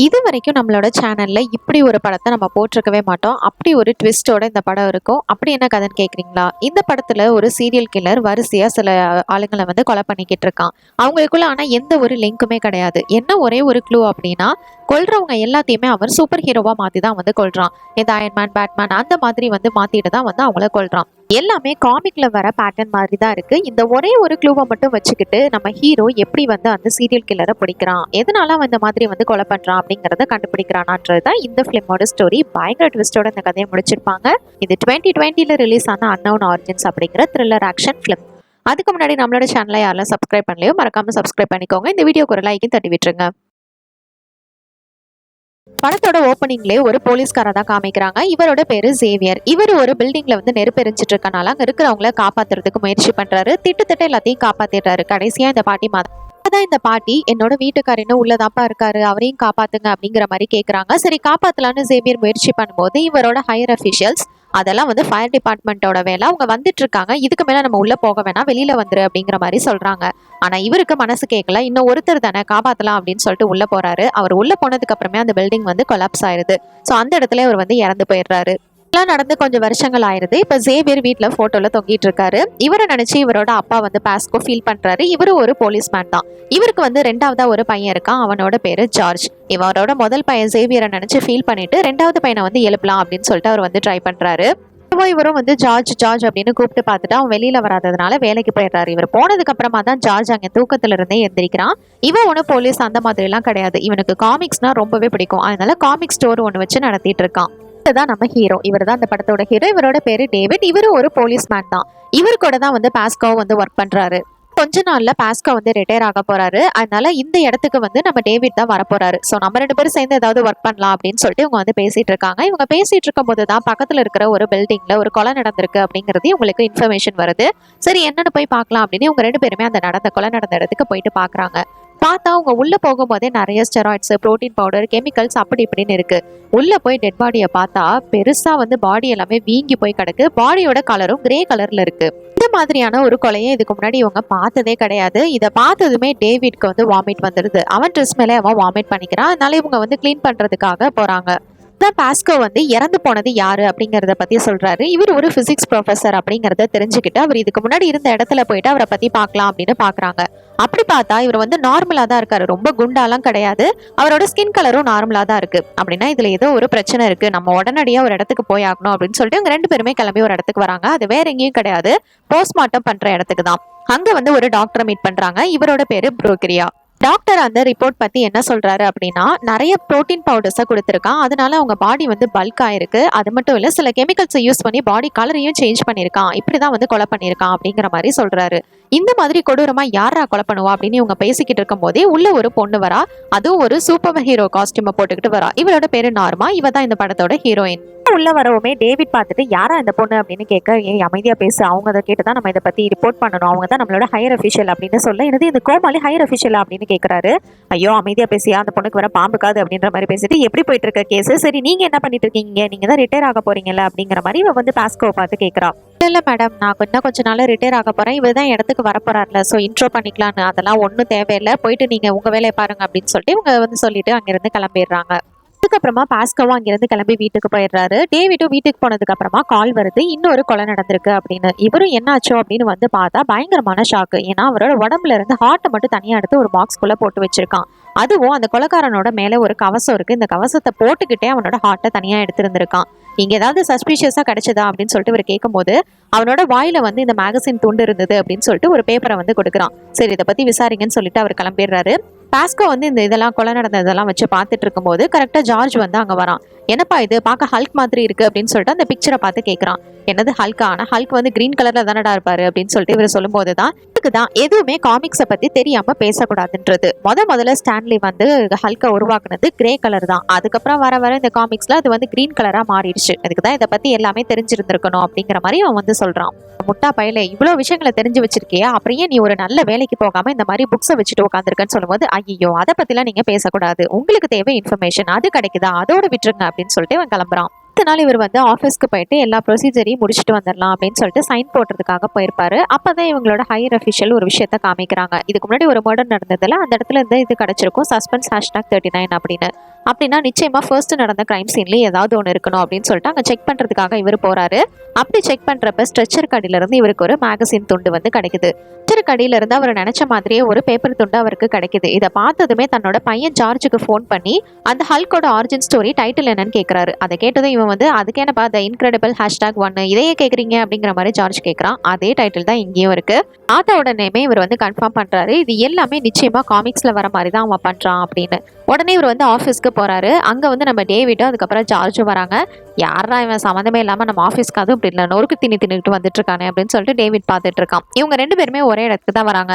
இது வரைக்கும் நம்மளோட சேனல்ல இப்படி ஒரு படத்தை நம்ம போட்டிருக்கவே மாட்டோம். அப்படி ஒரு ட்விஸ்டோட இந்த படம் இருக்கும். அப்படி என்ன கதைன்னு கேட்குறீங்களா? இந்த படத்துல ஒரு சீரியல் கில்லர் வரிசையா சில ஆளுங்களை வந்து கொலை பண்ணிக்கிட்டு இருக்கான். அவங்களுக்குள்ள ஆனா எந்த ஒரு லிங்க்குமே கிடையாது. என்ன ஒரே ஒரு க்ளூ அப்படின்னா, கொல்றவங்க எல்லாத்தையுமே அவர் சூப்பர் ஹீரோவா மாத்தி தான் வந்து கொல்றான். இந்த அயன்மேன், பேட்மேன் அந்த மாதிரி வந்து மாத்திட்டு தான் வந்து அவங்கள கொல்றான். எல்லாமே காமிக்ல வர பேட்டர்ன் மாதிரி தான் இருக்கு. இந்த ஒரே ஒரு க்ளூவை மட்டும் வச்சுக்கிட்டு நம்ம ஹீரோ எப்படி வந்து அந்த சீரியல் கில்லரை பிடிக்கிறான், எதனால அந்த மாதிரி வந்து கொலை பண்றான் அப்படிங்கறத கண்டுபிடிக்கிறானான்றது தான் இந்த ஃபிலிமோட ஸ்டோரி. பயங்கர ட்விஸ்டோட இந்த கதையை முடிச்சிருப்பாங்க. இது 2020 ரிலீஸ் ஆன அன்னவுன் ஆரிஜின்ஸ் அப்படிங்கிற த்ரில்லர் ஆக்ஷன் ஃபிலிம். அதுக்கு முன்னாடி நம்மளோட சேனலை யாரெல்லாம் சப்ஸ்கிரைப் பண்ணலையோ மறக்காம சப்ஸ்கிரைப் பண்ணிக்கோங்க. இந்த வீடியோக்கு ஒரு லைக்கும் தட்டி விட்டுருங்க. படத்தோட ஓப்பனிங்லேயே ஒரு போலீஸ்கார தான் காமிக்கிறாங்க. இவரோட பேரு சேவியர். இவர் ஒரு பில்டிங்ல வந்து நெருப்பு எரிஞ்சிட்டு இருக்கனால அங்க இருக்கிறவங்கள காப்பாத்துறதுக்கு முயற்சி பண்றாரு. திட்டத்தட்ட எல்லாத்தையும் காப்பாத்திடுறாரு. கடைசியா இந்த பாட்டி அதான் இந்த பாட்டி என்னோட வீட்டுக்காரன்னு உள்ளதாப்பா இருக்காரு, அவரையும் காப்பாத்துங்க அப்படிங்கிற மாதிரி கேட்குறாங்க. சரி காப்பாத்தலான்னு சேவியர் முயற்சி பண்ணும்போது இவரோட ஹையர் அஃபிஷியல்ஸ் அதெல்லாம் வந்து ஃபயர் டிபார்ட்மெண்ட்டோட வேலை, அவங்க வந்துட்டு இருக்காங்க, இதுக்கு மேல நம்ம உள்ள போக வேணாம், வெளியில வந்துரு அப்படிங்கிற மாதிரி சொல்றாங்க. ஆனா இவருக்கு மனசு கேட்கல. இன்னும் ஒருத்தர் தானே காப்பாத்தலாம் அப்படின்னு சொல்லிட்டு உள்ள போறாரு. அவர் உள்ள போனதுக்கு அப்புறமே அந்த பில்டிங் வந்து கொலாப்ஸ் ஆயிருது. ஸோ அந்த இடத்துல அவர் வந்து இறந்து போயிடுறாரு. நடந்து கொஞ்சம் வருஷங்கள் ஆயிருது. இப்ப ஜேவியர் வீட்டுல போட்டோல தொங்கிட்டு இருக்காரு. இவரை நினைச்சு இவரோட அப்பா வந்து பாஸ்கோ ஃபீல் பண்றாரு. இவரு ஒரு போலீஸ்மேன் தான். இவருக்கு வந்து ரெண்டாவதா ஒரு பையன் இருக்கான். அவனோட பேரு ஜார்ஜ். இவரோட முதல் பையன் ஜேவியரை நினைச்சு ஃபீல் பண்ணிட்டு ரெண்டாவது பையனை வந்து எழுப்பலாம் அப்படின்னு சொல்லிட்டு அவர் வந்து ட்ரை பண்றாரு. இவரும் வந்து ஜார்ஜ் ஜார்ஜ் அப்படின்னு கூப்பிட்டு பார்த்துட்டு அவன் வெளியில வராததுனால வேலைக்கு போயிடுறாரு. இவர் போனதுக்கு அப்புறமா தான் ஜார்ஜ் அங்க தூக்கத்துல இருந்தே எந்திரிக்கிறான். இவன் ஒண்ணு போலீஸ் அந்த மாதிரி எல்லாம் கிடையாது. இவனுக்கு காமிக்ஸ்னா ரொம்பவே பிடிக்கும். அதனால காமிக் ஸ்டோர் ஒண்ணு வச்சு நடத்திட்டு இருக்கான். தான் நம்ம ஹீரோ. இவர் தான் அந்த படத்தோட ஹீரோ. இவரோட பேரு டேவிட். இவரு ஒரு போலீஸ்மேன் தான். இவர் கூட தான் வந்து பாஸ்கோ வந்து ஒர்க் பண்றாரு. கொஞ்ச நாள்ல பாஸ்கோ வந்து ரிட்டையர் ஆக போறாரு. அதனால இந்த இடத்துக்கு வந்து நம்ம டேவிட் தான் வரப்போறாரு. ஸோ நம்ம 2 பேரும் சேர்ந்து ஏதாவது ஒர்க் பண்ணலாம் அப்படின்னு சொல்லிட்டு இவங்க வந்து பேசிட்டு இருக்காங்க. இவங்க பேசிட்டு இருக்கும் போது தான் பக்கத்துல இருக்கிற ஒரு பில்டிங்ல ஒரு கொலை நடந்திருக்கு அப்படிங்கிறது இவங்களுக்கு இன்ஃபர்மேஷன் வருது. சரி என்னன்னு போய் பார்க்கலாம் அப்படின்னு இவங்க 2 பேருமே அந்த கொலை நடந்த இடத்துக்கு போயிட்டு பாக்குறாங்க. பார்த்தா அவங்க உள்ள போகும்போதே நிறைய ஸ்டெராய்ட்ஸ், புரோட்டீன் பவுடர், கெமிக்கல்ஸ் அப்படி இப்படின்னு இருக்கு. உள்ள போய் டெட் பாடியை பார்த்தா பெருசா வந்து பாடி எல்லாமே வீங்கி போய் கிடக்கு. பாடியோட கலரும் கிரே கலர்ல இருக்கு. இந்த மாதிரியான ஒரு கொலையை இதுக்கு முன்னாடி இவங்க பார்த்ததே கிடையாது. இதை பார்த்ததுமே டேவிட்க்கு வந்து வாமிட் வந்துடுது. அவன் ட்ரெஸ் மேலே அவன் வாமிட் பண்ணிக்கிறான். அதனால இவங்க வந்து கிளீன் பண்றதுக்காக போறாங்க. பாஸ்கோ வந்து இறந்து போனது யாரு அப்படிங்கறத பத்தி சொல்றாரு. இவர் ஒரு பிசிக்ஸ் ப்ரொஃபசர் அப்படிங்கறத தெரிஞ்சுக்கிட்டு அவர் இதுக்கு முன்னாடி இருந்த இடத்துல போயிட்டு அவரை பத்தி பார்க்கலாம் அப்படின்னு பாக்குறாங்க. அப்படி பார்த்தா இவர் வந்து நார்மலா தான் இருக்காரு. ரொம்ப குண்டாலாம் கிடையாது. அவரோட ஸ்கின் கலரும் நார்மலா தான் இருக்கு. அப்படின்னா இதுல ஏதோ ஒரு பிரச்சனை இருக்கு, நம்ம உடனடியா ஒரு இடத்துக்கு போய் ஆகணும் அப்படின்னு சொல்லிட்டு இவங்க 2 பேருமே கிளம்பி ஒரு இடத்துக்கு வராங்க. அது வேற எங்கேயும் கிடையாது, போஸ்ட்மார்ட்டம் பண்ற இடத்துக்கு தான். அங்க வந்து ஒரு டாக்டரை மீட் பண்றாங்க. இவரோட பேரு புரோகிரியா. டாக்டர் அந்த ரிப்போர்ட் பத்தி என்ன சொல்றாரு அப்படின்னா, நிறைய புரோட்டீன் பவுடர்ஸை கொடுத்துருக்கான். அதனால அவங்க பாடி வந்து பல்க் ஆயிருக்கு. அது மட்டும் இல்ல சில கெமிக்கல்ஸை யூஸ் பண்ணி பாடி கலரையும் சேஞ்ச் பண்ணியிருக்கான். இப்படிதான் வந்து கொலை பண்ணியிருக்கான் அப்படிங்கிற மாதிரி சொல்றாரு. இந்த மாதிரி கொடூரமா யாரா கொலை பண்ணுவா அப்படின்னு இவங்க பேசிக்கிட்டு இருக்கும் போதே உள்ள ஒரு பொண்ணு வரா. அதுவும் ஒரு சூப்பர் ஹீரோ காஸ்டியூமை போட்டுக்கிட்டு வரா. இவரோட பேரு நார்மா. இவ தான் இந்த படத்தோட ஹீரோயின். உள்ள வரவுமே டேவிட் பார்த்துட்டு யாரா இந்த பொண்ணு அப்படின்னு கேட்க, ஏன் அமைதியா பேசு, அவங்க அதை கேட்டுதான் நம்ம இதை பத்தி ரிப்போர்ட் பண்ணணும், அவங்க தான் நம்மளோட ஹையர் அஃபிஷியல் அப்படின்னு சொல்ல, என்னது இந்த கோமாளி ஹையர் அஃபிஷியல் அப்படின்னு கேட்கறாரு. ஐயோ அமைதியா பேசியா, அந்த பொண்ணுக்கு வர பாம்புக்காது அப்படின்ற மாதிரி பேசிட்டு, எப்படி போயிட்டு இருக்க கேஸ், சரி நீங்க என்ன பண்ணிட்டு இருக்கீங்க, நீங்க தான் ரிட்டையர் ஆக போறீங்கல்ல அப்படிங்கிற மாதிரி இவ வந்து பாஸ்கோவை பார்த்து கேட்கறா. இல்ல மேடம், நான் கொஞ்ச நாள் ரிட்டையர் ஆக போறேன், இவர் தான் இடத்துக்கு வரப்போறாருல, ஸோ இன்ட்ரோ பண்ணிக்கலான்னு. அதெல்லாம் ஒன்றும் தேவையில்லை, போயிட்டு நீங்க உங்க வேலையை பாருங்க அப்படின்னு சொல்லிட்டு இவங்க வந்து சொல்லிட்டு அங்கிருந்து கிளம்பிடுறாங்க. அதுக்கப்புறமா பாஸ்கோவும் அங்கிருந்து கிளம்பி வீட்டுக்கு போயிடுறாரு. டேவிடும் வீட்டுக்கு போனதுக்கு அப்புறமா கால் வருது, இன்னொரு கொலை நடந்திருக்கு அப்படின்னு. இவரும் என்னாச்சோ அப்படின்னு வந்து பார்த்தா பயங்கரமான ஷாக்கு. ஏன்னா அவரோட உடம்புல இருந்து ஹார்ட்டை மட்டும் தனியா எடுத்து ஒரு பாக்ஸ்குள்ள போட்டு வச்சிருக்கான். அதுவும் அந்த கொலைக்காரனோட மேல ஒரு கவசம் இருக்கு. இந்த கவசத்தை போட்டுக்கிட்டே அவனோட ஹார்ட்டை தனியா எடுத்திருந்திருக்கான். இங்க ஏதாவது சஸ்பீஷியஸா கிடைச்சதா அப்படின்னு சொல்லிட்டு இவர் கேட்கும்போது அவனோட வாயில வந்து இந்த மேகசின் துண்டு இருந்தது அப்படின்னு சொல்லிட்டு ஒரு பேப்பரை வந்து கொடுக்குறான். சரி இதை பத்தி விசாரிங்கன்னு சொல்லிட்டு அவர் கிளம்பிடுறாரு. பாஸ்கோ வந்து இந்த இதெல்லாம் கொலை நடந்ததெல்லாம் வச்சு பார்த்துட்டு இருக்கும்போது கரெக்டா ஜார்ஜ் வந்து அங்க வரான். என்னப்பா இது பார்க்க ஹல்க் மாதிரி இருக்கு அப்படின்னு சொல்லிட்டு அந்த பிக்சரை பார்த்து கேட்கறான். என்னது ஹல்கா? ஆனா ஹல்க் வந்து கிரீன் கலர்ல தானடா இருப்பாரு அப்படின்னு சொல்லிட்டு இவர் சொல்லும் போதுதான் இதுக்குதான் எதுவுமே காமிக்ஸை பத்தி தெரியாம பேசக்கூடாதுன்றது. முதல்ல ஸ்டான்லி வந்து ஹல்கை உருவாக்குனது கிரே கலர் தான். அதுக்கப்புறம் வர வர இந்த காமிக்ஸ்ல அது வந்து கிரீன் கலரா மாறிடுச்சு. அதுக்குதான் இதை பத்தி எல்லாமே தெரிஞ்சிருந்திருக்கணும் அப்படிங்கிற மாதிரி அவன் வந்து சொல்றான். முட்டா பையில இவ்வளவு விஷயங்களை தெரிஞ்சு வச்சிருக்கியா, அப்படியே நீ ஒரு நல்ல வேலைக்கு போகாம இந்த மாதிரி புக்ஸை வச்சுட்டு உட்காந்துருக்கன்னு சொல்லும்போது, ஐயோ அதை பத்திலாம் நீங்க பேசக்கூடாது, உங்களுக்கு தேவை இன்ஃபர்மேஷன், அது கிடைக்குதா அதோட விட்டுருங்க அப்படின்னு சொல்லிட்டு அவன் கிளம்புறான். அடுத்த நாள் இவர் வந்து ஆஃபீஸ்க்கு போயிட்டு எல்லா ப்ரொசீஜரையும் முடிச்சுட்டு வந்துடலாம் அப்படின்னு சொல்லிட்டு சைன் போடுறதுக்காக போயிருப்பாரு. அப்பதான் இவங்களோட ஹையர் அஃபிஷியல் ஒரு விஷயத்த காமிக்கிறாங்க. இதுக்கு முன்னாடி ஒரு மர்டர் நடந்ததுல அந்த இடத்துல இருந்து இது கிடைச்சிருக்கும், சஸ்பென்ஸ் #39 அப்படின்னு. அப்படின்னா நிச்சயமா ஃபர்ஸ்ட் நடந்த கிரைம் சீன்லயே ஏதாவது ஒன்று இருக்கணும் அப்படின்னு சொல்லிட்டு அங்கே செக் பண்றதுக்காக இவர் போறாரு. அப்படி செக் பண்றப்ப ஸ்ட்ரெச்சர் கடியில இருந்து இவருக்கு ஒரு மேகசின் துண்டு வந்து கிடைக்குது. ஸ்ட்ரெச்சர் கடியில இருந்து அவர் நினைச்ச மாதிரியே ஒரு பேப்பர் துண்டு அவருக்கு கிடைக்குது. இதை பார்த்ததுமே தன்னோட பையன் ஜார்ஜுக்கு ஃபோன் பண்ணி அந்த ஹல்கோட ஆரிஜின் ஸ்டோரி டைட்டில் என்னன்னு கேட்கறாரு. அதை கேட்டதும் இவன் வந்து அதுக்கு என்னப்பா த இன்கிரெடிபிள் #1 இதையே கேட்குறீங்க அப்படிங்கிற மாதிரி ஜார்ஜ் கேட்குறான். அதே டைட்டில் தான் இங்கேயும் இருக்கு. பார்த்த உடனேமே இவர் வந்து கன்ஃபார்ம் பண்றாரு இது எல்லாமே நிச்சயமா காமிக்ஸ்ல வர மாதிரி தான் அவன் பண்றான் அப்படின்னு. உடனே இவர் வந்து ஆஃபீஸ்க்கு போறாரு. அங்க வந்து நம்ம டேவிடும் அதுக்கப்புறம் ஜார்ஜும் வராங்க. யாரா இவன் சம்மந்தமே இல்லாம நம்ம ஆஃபீஸ்க்கு அதுவும் இப்படி இல்லை நொறுக்கு தின்னுட்டு வந்துட்டு இருக்கானே அப்படின்னு சொல்லிட்டு டேவிட் பார்த்துட்டு இருக்கான். இவங்க 2 பேருமே ஒரே இடத்துக்கு தான் வராங்க.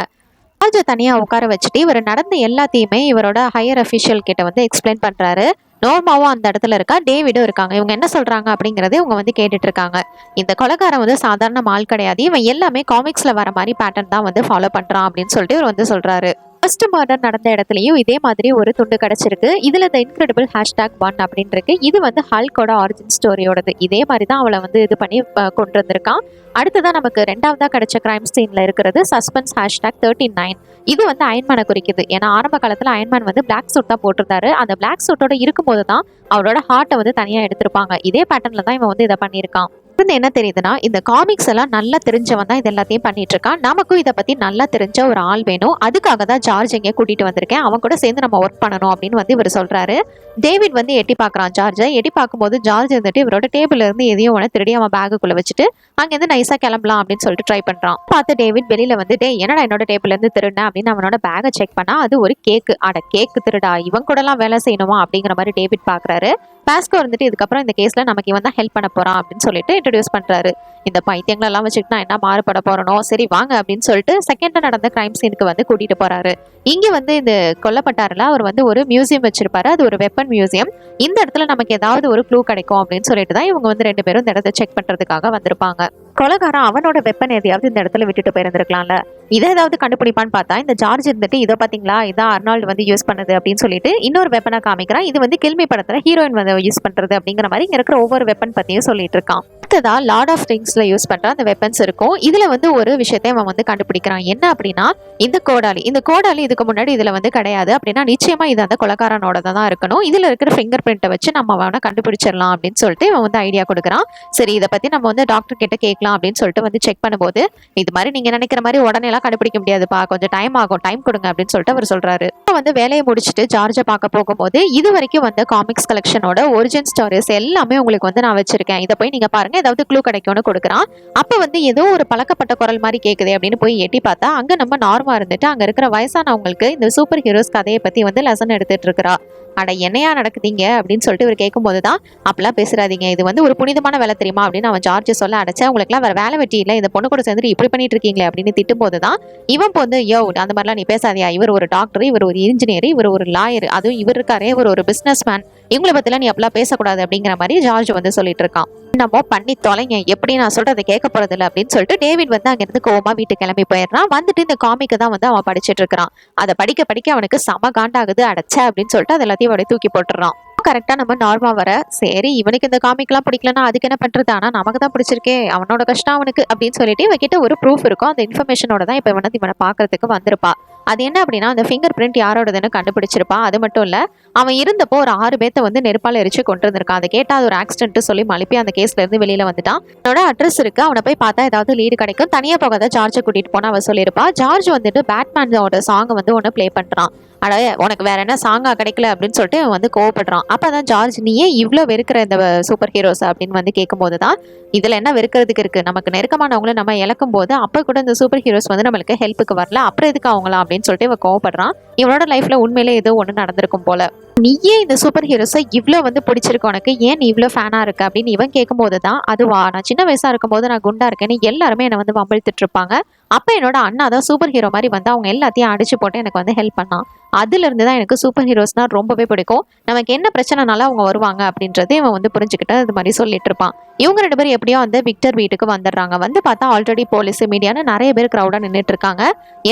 ஜார்ஜை தனியா உட்கார வச்சுட்டு இவர் நடந்த எல்லாத்தையுமே இவரோட ஹையர் அஃபிஷியல் கிட்ட வந்து எக்ஸ்பிளைன் பண்றாரு. நோர்மாவும் அந்த இடத்துல இருக்கா, டேவிடும் இருக்காங்க. இவங்க என்ன சொல்றாங்க அப்படிங்கறத இவங்க வந்து கேட்டுட்டு இருக்காங்க. இந்த கொலைகாரன் வந்து சாதாரண ஆள் கிடையாது, இவன் எல்லாமே காமிக்ஸ்ல வர மாதிரி பேட்டர்ன் தான் வந்து ஃபாலோ பண்றான் அப்படின்னு சொல்லிட்டு இவர் வந்து சொல்றாரு. ஃபர்ஸ்ட் மர்டர் நடந்த இடத்துலயும் இதே மாதிரி ஒரு துண்டு கிடைச்சிருக்கு. இதுல த இன்கிரெடிபிள் #1 அப்படின்னு இருக்கு. இது வந்து ஹல்கோட ஆரிஜின் ஸ்டோரியோடது. இதே மாதிரி தான் அவளை வந்து இது பண்ணி கொண்டு வந்திருக்கான். அடுத்ததான் நமக்கு 2வதா கிடைச்ச கிரைம் சீன்ல இருக்கிறது சஸ்பென்ஸ் #39. இது வந்து அயன்மேனை குறிக்குது. ஏன்னா ஆரம்ப காலத்துல அயன்மேன் வந்து பிளாக் சூட் தான் போட்டிருந்தாரு. அந்த பிளாக் சூட்டோட இருக்கும்போது தான் அவரோட ஹார்ட்டை வந்து தனியா எடுத்திருப்பாங்க. இதே பேட்டர்ன்ல தான் இவன் வந்து இதை பண்ணியிருக்கான். என்ன தெரியுதுன்னா இந்த காமிக்ஸ் எல்லாம் நல்லா தெரிஞ்சவன் தான் இது எல்லாத்தையும் பண்ணிட்டு இருக்கான். நமக்கும் இதை பத்தி நல்லா தெரிஞ்ச ஒரு ஆள் வேணும். அதுக்காக தான் ஜார்ஜ் எங்கே கூட்டிட்டு வந்திருக்கேன், அவன் கூட சேர்ந்து நம்ம ஒர்க் பண்ணணும் அப்படின்னு வந்து இவர் சொல்றாரு. டேவிட் வந்து எட்டி பார்க்கறான் ஜார்ஜை. எட்டி பார்க்கும்போது ஜார்ஜ் வந்துட்டு இவரோட டேபிள்ல இருந்து எதையும் ஒன்று திருடி அவன் பேக்குக்குள்ள வச்சுட்டு அங்கேருந்து நைஸா கிளம்பலாம் அப்படின்னு சொல்லிட்டு ட்ரை பண்றான். பார்த்து டேவிட் வெளியில வந்து டே என்னடா என்னோட டேபிள்ல இருந்து திருடின அப்படின்னு அவனோட பேக்கை செக் பண்ணா அது ஒரு கேக்கு. அட கேக்கு திருடா, இவன் கூட எல்லாம் வேலை செய்யணுமா அப்படிங்கிற மாதிரி டேவிட் பாக்குறாரு. பாஸ்கோ வந்துட்டு இதுக்கப்புறம் இந்த கேஸ்ல நமக்கு இவன் தான் ஹெல்ப் பண்ண போறான் அப்படின்னு சொல்லிட்டு இன்ட்ரடியூஸ் பண்றாரு. இந்த பைத்தியங்களெல்லாம் வச்சுக்கிட்டு நான் என்ன மாறுபட போறனோ, சரி வாங்க அப்படின்னு சொல்லிட்டு செகண்ட் நடந்த கிரைம் சீனுக்கு வந்து கூட்டிட்டு போறாரு. இங்க வந்து இந்த கொல்லப்பட்டாருல அவர் வந்து ஒரு மியூசியம் வச்சிருப்பாரு. அது ஒரு வெப்பன் மியூசியம். இந்த இடத்துல நமக்கு ஏதாவது ஒரு க்ளூ கிடைக்கும் அப்படின்னு சொல்லிட்டு தான் இவங்க வந்து 2 பேரும் இந்த இடத்த செக் பண்றதுக்காக வந்திருப்பாங்க. கொலைகாரன் அவனோட வெப்பன் எதையாவது இந்த இடத்துல விட்டுட்டு போயிருந்திருக்கலாம்ல, இதை ஏதாவது கண்டுபிடிப்பான்னு பார்த்தா இந்த ஜார்ஜ் இருந்துட்டு இதை பாத்தீங்களா இதான் அர்னால்டு வந்து யூஸ் பண்ணது அப்படின்னு சொல்லிட்டு இன்னொரு வெப்பனை காமிக்கிறான். இது வந்து கில்மி படத்துல ஹீரோயின் வந்து யூஸ் பண்றது அப்படிங்கிற மாதிரி இங்க இருக்கிற ஒவ்வொரு வெப்பன் பத்தியும் சொல்லிட்டு இருக்கான். அடுத்ததா லார்ட் ஆஃப் திங்ஸ்ல யூஸ் பண்ற அந்த வெப்பன்ஸ் இருக்கும். இதுல வந்து ஒரு விஷயத்தை அவன் வந்து கண்டுபிடிக்கிறான். என்ன அப்படின்னா இந்த கோடாலி இதுக்கு முன்னாடி இதுல வந்து கிடையாது. அப்படின்னா நிச்சயமா இது அந்த கொலைகாரனோட தான் இருக்கணும். இதுல இருக்கிற ஃபிங்கர் பிரிண்ட்டை வச்சு நம்ம அவனை கண்டுபிடிச்சிடலாம் அப்படின்னு சொல்லிட்டு இவன் வந்து ஐடியா கொடுக்குறான். சரி இதை பத்தி நம்ம வந்து டாக்டர் கிட்ட கேட்கலாம் அப்படின்னு சொல்லிட்டு வந்து செக் பண்ணும்போது இது மாதிரி நீங்க நினைக்கிற மாதிரி உடனே எல்லாம் கண்டுபிடிக்க முடியாதுப்பா, கொஞ்சம் டைம் ஆகும், டைம் கொடுங்க அப்படின்னு சொல்லிட்டு அவர் சொல்றாரு. வந்து வேலையை முடிச்சுட்டு ஜார்ஜை பார்க்க போகும்போது இது வரைக்கும் வந்த காமிக்ஸ் கலெக்ஷனோட ஒரிஜினல் ஸ்டோரிஸ் எல்லாமே உங்களுக்கு வந்து நான் வச்சிருக்கேன், இதை போய் நீங்க பாருங்க, ஏதாவது க்ளூ கிடைக்கும்னு கொடுக்குறான். அப்ப வந்து ஏதோ ஒரு பழக்கப்பட்ட குரல் மாதிரி கேக்குது அப்படின்னு போய் எட்டி பார்த்தா அங்க நம்ம நார்மா இருந்துட்டு அங்க இருக்கிற வயசானவங்களுக்கு இந்த சூப்பர் ஹீரோஸ் கதையை பத்தி வந்து லெசன் எடுத்துட்டு இருக்கிறா. அட என்னையா நடக்குதுங்க அப்படின்னு சொல்லிட்டு இவர் கேட்கும்போது தான் அப்பெல்லாம் பேசுறாதீங்க, இது வந்து ஒரு புனிதமான வேலை தெரியுமா அப்படின்னு அவன் ஜார்ஜ் சொல்ல, அடைச்சா உங்களுக்குலாம் வேற வேலை வெட்டி இல்லை, இந்த பொண்ணு கூட சேர்ந்து இப்படி பண்ணிட்டு இருக்கீங்களே அப்படின்னு திட்டும் போதுதான் இவன் வந்து யோ அந்த மாதிரிலாம் நீ பேசாதியா, இவர் ஒரு டாக்டர், இவர் ஒரு இன்ஜினியர், இவர் ஒரு லாயர், அதுவும் இவர் இருக்காரே இவர் ஒரு பிசினஸ் மேன், இவங்களை பத்திலாம் நீ அப்பெல்லாம் பேசக்கூடாது அப்படிங்கிற மாதிரி ஜார்ஜ் வந்து சொல்லிட்டு இருக்கான். நம்ம பண்ணி தொலைங்க, எப்படி நான் சொல்றதை கேட்க போறது இல்லை அப்படின்னு சொல்லிட்டு டேவிட் வந்து அங்கிருந்து கோவமா வீட்டுக்கு கிளம்பி போயிடுறான். வந்துட்டு இந்த காமிக்கு தான் வந்து அவன் படிச்சுட்டு இருக்கிறான். அதை படிக்க படிக்க அவனுக்கு செம காண்டாகுது. அடைச்ச அப்படின்னு சொல்லிட்டு அது எல்லாத்தையும் அப்படியே தூக்கி போட்டுறான். கரெக்டா நம்ம நார்மா வர சரி இவனுக்கு இந்த காமிக்லாம் பிடிக்கலன்னா அதுக்கு என்ன பண்றது, ஆனா நமக்கு தான் பிடிச்சிருக்கே, அவனோட கஷ்டம் அவனுக்கு அப்படின்னு சொல்லிட்டு இவகிட்ட ஒரு ப்ரூஃப் இருக்கும். அந்த இன்ஃபர்மேஷனோட தான் இப்ப இவனை பாக்குறதுக்கு வந்திருப்பா. அது என்ன அப்படின்னா அந்த ஃபிங்கர் பிரிண்ட் யாரோடதுன்னு கண்டுபிடிச்சிருப்பா. அது மட்டும் இல்ல அவன் இருந்தப்போ ஒரு 6 பேர்த்த வந்து நெருப்பால எரிச்சு கொண்டு வந்திருக்கான். அதை கேட்டா அது ஒரு ஆக்சிடென்ட் சொல்லி மழுப்பி அந்த கேஸ்ல இருந்து வெளியில வந்துட்டான். அவனோட அட்ரஸ் இருக்கு, அவனை போய் பார்த்தா ஏதாவது லீடு கிடைக்கும், தனியா போகாத ஜார்ஜை கூட்டிட்டு போனா அவ சொல்லியிருப்பா. ஜார்ஜ் வந்துட்டு பேட்மேனோட சாங் வந்து ஒன்னு பிளே பண்றான். அட உனக்கு வேற என்ன சாங்கா கிடைக்கல அப்படின்னு சொல்லிட்டு அவன் வந்து கோவப்படுறான். அப்பதான் ஜார்ஜ் நீ ஏன் இவ்வளோ வெறுக்கிற இந்த சூப்பர் ஹீரோஸ் அப்படின்னு வந்து கேட்கும்போது தான் இதுல என்ன வெறுக்கிறதுக்கு இருக்கு, நமக்கு நெருக்கமானவங்கள நம்ம இழக்கும் போது அப்ப கூட இந்த சூப்பர் ஹீரோஸ் வந்து நம்மளுக்கு ஹெல்ப்புக்கு வரல, அப்புறம் எதுக்கு அவங்களா அப்படின்னு சொல்லிட்டு இவன் கோவப்படுறான். இவனோட லைஃப்ல உண்மையிலே ஏதோ ஒன்று நடந்திருக்கும் போல. நீயே இந்த சூப்பர் ஹீரோஸை இவ்வளோ வந்து பிடிச்சிருக்கு, உனக்கு ஏன் நீ இவ்வளோ ஃபேனா இருக்கு அப்படின்னு இவன் கேட்கும்போது தான் அதுவா நான் சின்ன வயசா இருக்கும்போது நான் குண்டா இருக்கேன்னு எல்லாருமே என்னை வந்து வம்பிழுத்துட்டு இருப்பாங்க. அப்போ என்னோட அண்ணா தான் சூப்பர் ஹீரோ மாதிரி வந்து அவங்க எல்லாத்தையும் அடிச்சு போட்டு எனக்கு வந்து ஹெல்ப் பண்ணான். அதுல இருந்து தான் எனக்கு சூப்பர் ஹீரோஸ்னா ரொம்பவே பிடிக்கும். நமக்கு என்ன பிரச்சனைனால அவங்க வருவாங்க அப்படின்றது இவன் வந்து புரிஞ்சுக்கிட்டு அது மாதிரி சொல்லிட்டு இருப்பான். இவங்க 2 பேரும் எப்படியோ வந்து விக்டர் வீட்டுக்கு வந்துடுறாங்க. வந்து பார்த்தா ஆல்ரெடி போலீஸ் மீடியான்னு நிறைய பேர் க்ரௌடா நின்றுட்டு இருக்காங்க.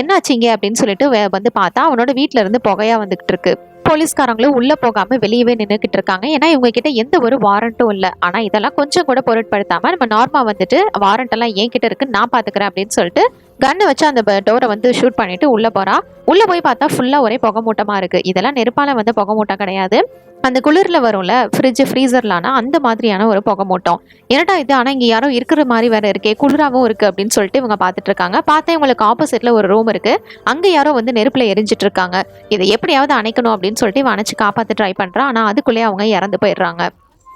என்னாச்சிங்க அப்படின்னு சொல்லிட்டு வந்து பார்த்தா அவனோட வீட்டுல இருந்து புகையா வந்துகிட்டு இருக்கு. போலீஸ்காரங்களும் உள்ள போகாம வெளியவே நின்றுகிட்டு இருக்காங்க. ஏன்னா இவங்க கிட்ட எந்த ஒரு வாரண்ட்டும் இல்லை. ஆனா இதெல்லாம் கொஞ்சம் கூட பொருட்படுத்தாம நம்ம நார்மா வந்துட்டு வாரண்ட் எல்லாம் என்கிட்ட இருக்கு நான் பாத்துக்கிறேன் அப்படின்னு சொல்லிட்டு கண்ணை வச்சு அந்த டோரை வந்து ஷூட் பண்ணிட்டு உள்ள போறா. உள்ள போய் பார்த்தா ஃபுல்லா ஒரே புகை மூட்டமா இருக்கு. இதெல்லாம் நெருப்பால வந்து புகை மூட்டம் கிடையாது, அந்த குளிர்ல வரும்ல ஃப்ரிட்ஜ் ஃப்ரீசர்லானா அந்த மாதிரியான ஒரு புகை மூட்டம். என்னடா இது, ஆனா இங்க யாரோ இருக்கிற மாதிரி வேற இருக்கே, குளிராவும் இருக்கு அப்படின்னு சொல்லிட்டு இவங்க பார்த்துட்டு இருக்காங்க. பார்த்தா இவங்களுக்கு ஆப்போசிட்ல ஒரு ரூம் இருக்கு. அங்க யாரோ வந்து நெருப்புல எரிஞ்சிட்டு இருக்காங்க. இதை எப்படியாவது அணைக்கணும் அப்படின்னு சொல்லிட்டு இவன் அணைச்சு காப்பாத்த ட்ரை பண்றான். ஆனா அதுக்குள்ளேயே அவங்க இறந்து போயிடுறாங்க.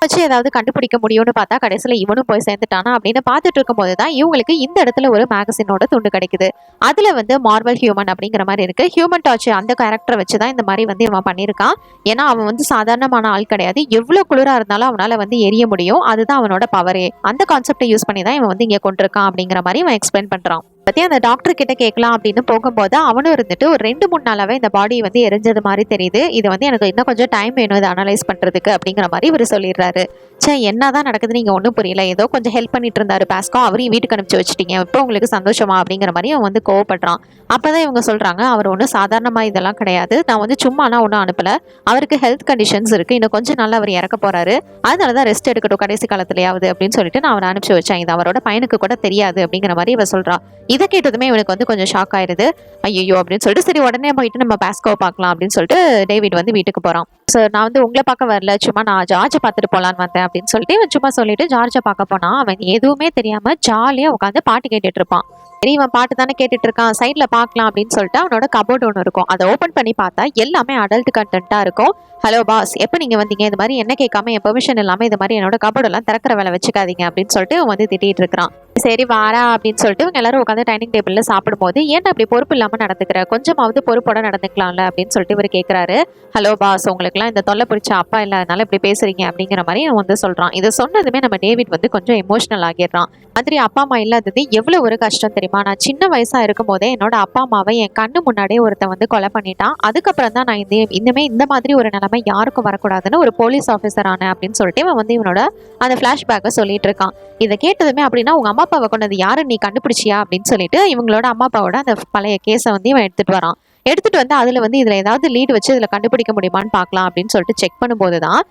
வச்சு ஏதாவது கண்டுபிடிக்க முடியும்னு பார்த்தா கடைசியில் இவனும் போய் சேர்ந்துட்டானா அப்படின்னு பார்த்துட்டு இருக்கும்போது தான் இவங்களுக்கு இந்த இடத்துல ஒரு மேகசினோட துண்டு கிடைக்குது. அதுல வந்து மார்வல் ஹியூமன் அப்படிங்கிற மாதிரி இருக்கு. ஹியூமன் டார்ச் அந்த கேரக்டரை வச்சு தான் இந்த மாதிரி வந்து இவன் பண்ணியிருக்கான். ஏன்னா அவன் வந்து சாதாரணமான ஆள் கிடையாது. எவ்வளவு குளிரா இருந்தாலும் அவனால வந்து எரிய முடியும். அதுதான் அவனோட பவரே. அந்த கான்செப்டை யூஸ் பண்ணி தான் இவன் வந்து இங்கே கொண்டிருக்கான் அப்படிங்கிற மாதிரி இவன் எக்ஸ்பிளைன் பண்றான். பத்தி அந்த டாக்டர் கிட்ட கேட்கலாம் அப்படின்னு போகும்போது அவனும் இருந்துட்டு ஒரு 2-3 நாளாவே இந்த பாடி வந்து எரிஞ்சது மாதிரி தெரியுது. இது வந்து எனக்கு இன்னும் கொஞ்சம் டைம் வேணும் இதை அனலைஸ் பண்றதுக்கு அப்படிங்கிற மாதிரி இவர் சொல்லிடுறாரு. சே, என்னதான் நடக்குதுன்னு நீங்க ஒன்றும் புரியல, ஏதோ கொஞ்சம் ஹெல்ப் பண்ணிட்டு இருந்தாரு பாஸ்கோ, அவரையும் வீட்டுக்கு அனுப்பிச்சு வச்சுட்டீங்க, இப்போ உங்களுக்கு சந்தோஷமா அப்படிங்கிற மாதிரி அவன் வந்து கோவப்படுறான். அப்பதான் இவங்க சொல்றாங்க, அவர் ஒன்றும் சாதாரணமா இதெல்லாம் கிடையாது, நான் வந்து சும்மா ஒன்றும் அனுப்பல, அவருக்கு ஹெல்த் கண்டிஷன்ஸ் இருக்கு, இன்னும் கொஞ்சம் நாள் அவர் இறக்க போறாரு, அதனாலதான் ரெஸ்ட் எடுக்கட்டும் கடைசி காலத்துலயாவது அப்படின்னு சொல்லிட்டு நான் அவரை அனுப்பிச்சு வச்சேன், இது அவரோட பையனுக்கு கூட தெரியாது அப்படிங்கிற மாதிரி இவ சொல்றா. இதை கேட்டதுமே இவனுக்கு வந்து கொஞ்சம் ஷாக் ஆயிருது. ஐயோ அப்படின்னு சொல்லிட்டு சரி உடனே போயிட்டு நம்ம பாஸ்கோவை பார்க்கலாம் அப்படின்னு சொல்லிட்டு டேவிட் வந்து வீட்டுக்கு போறான். சார், நான் வந்து உங்களை பார்க்க வரல, சும்மா நான் ஜார்ஜை பார்த்துட்டு போலான்னு வந்தேன் அப்படின்னு சொல்லிட்டு இவன் சும்மா சொல்லிட்டு ஜார்ஜை பார்க்க போனா அவன் எதுவுமே தெரியாம ஜாலியா உட்காந்து பாட்டு கேட்டுட்டு இருப்பான். சரி, இவன் பாட்டு தானே கேட்டுட்டு இருக்கான், சைட்ல பார்க்கலாம் அப்படின்னு சொல்லிட்டு அவனோட கபோர்ட் ஒன்று இருக்கும், அதை ஓப்பன் பண்ணி பார்த்தா எல்லாமே அடல்ட் கண்டென்ட்டா இருக்கும். ஹலோ பாஸ், எப்போ நீங்க வந்தீங்க, இது மாதிரி என்ன கேட்காம என் பெர்மிஷன் இல்லாம இது மாதிரி என்னோட கபோர்டெல்லாம் திறக்கிற வேலை வச்சுக்காதீங்க அப்படின்னு சொல்லிட்டு அவன் வந்து திட்டிட்டு இருக்கிறான். சரி வாரா அப்படின்னு சொல்லிட்டு இவங்க எல்லாரும் உட்காந்து டைனிங் டேபிள்ல சாப்பிடும்போது ஏன் அப்படி பொறுப்பு இல்லாம நடந்துக்கிற, கொஞ்சமாவது பொறுப்போட நடந்துக்கலாம்ல அப்படின்னு சொல்லிட்டு இவர் கேட்கிறாரு. ஹலோ பாஸ், உங்களுக்குலாம் இந்த தொல்லை பிடிச்ச அப்பா இல்லாதனால இப்படி பேசுறீங்க அப்படிங்கிற மாதிரி அவன் வந்து சொல்றான். இதை சொன்னதுமே நம்ம டேவிட் வந்து கொஞ்சம் எமோஷனல் ஆகிடுறான். மாதிரி அப்பா அம்மா இல்லாதது எவ்வளவு ஒரு கஷ்டம் தெரியுமா, நான் சின்ன வயசா இருக்கும் போதே என்னோட அப்பா அம்மாவை என் கண்ணு முன்னாடியே ஒருத்தன் வந்து கொலை பண்ணிட்டான். அதுக்கப்புறம் தான் நான் இனிமே இந்த மாதிரி ஒரு நிலைமை யாருக்கும் வரக்கூடாதுன்னு ஒரு போலீஸ் ஆஃபீஸர் ஆனேன் அப்படின்னு சொல்லிட்டு இவன் வந்து இவனோட அந்த பிளாஷ்பேக்கை சொல்லிட்டு இருக்கான். இதை கேட்டதுமே அப்படின்னா உங்க அம்மா அப்பாவை கொண்டது யாரு, நீ கண்டுபிடிச்சியா அப்படின்னு சொல்லிட்டு இவங்களோட அம்மா அப்பாவோட அந்த பழைய கேஸை வந்து இவன் எடுத்துட்டு வரான். எடுத்துட்டு வந்து அதுல வந்து இதுல ஏதாவது லீட் வச்சு இதுல கண்டுபிடிக்க முடியுமான்னு பார்க்கலாம் அப்படின்னு சொல்லிட்டு செக் பண்ணும்போதுதான்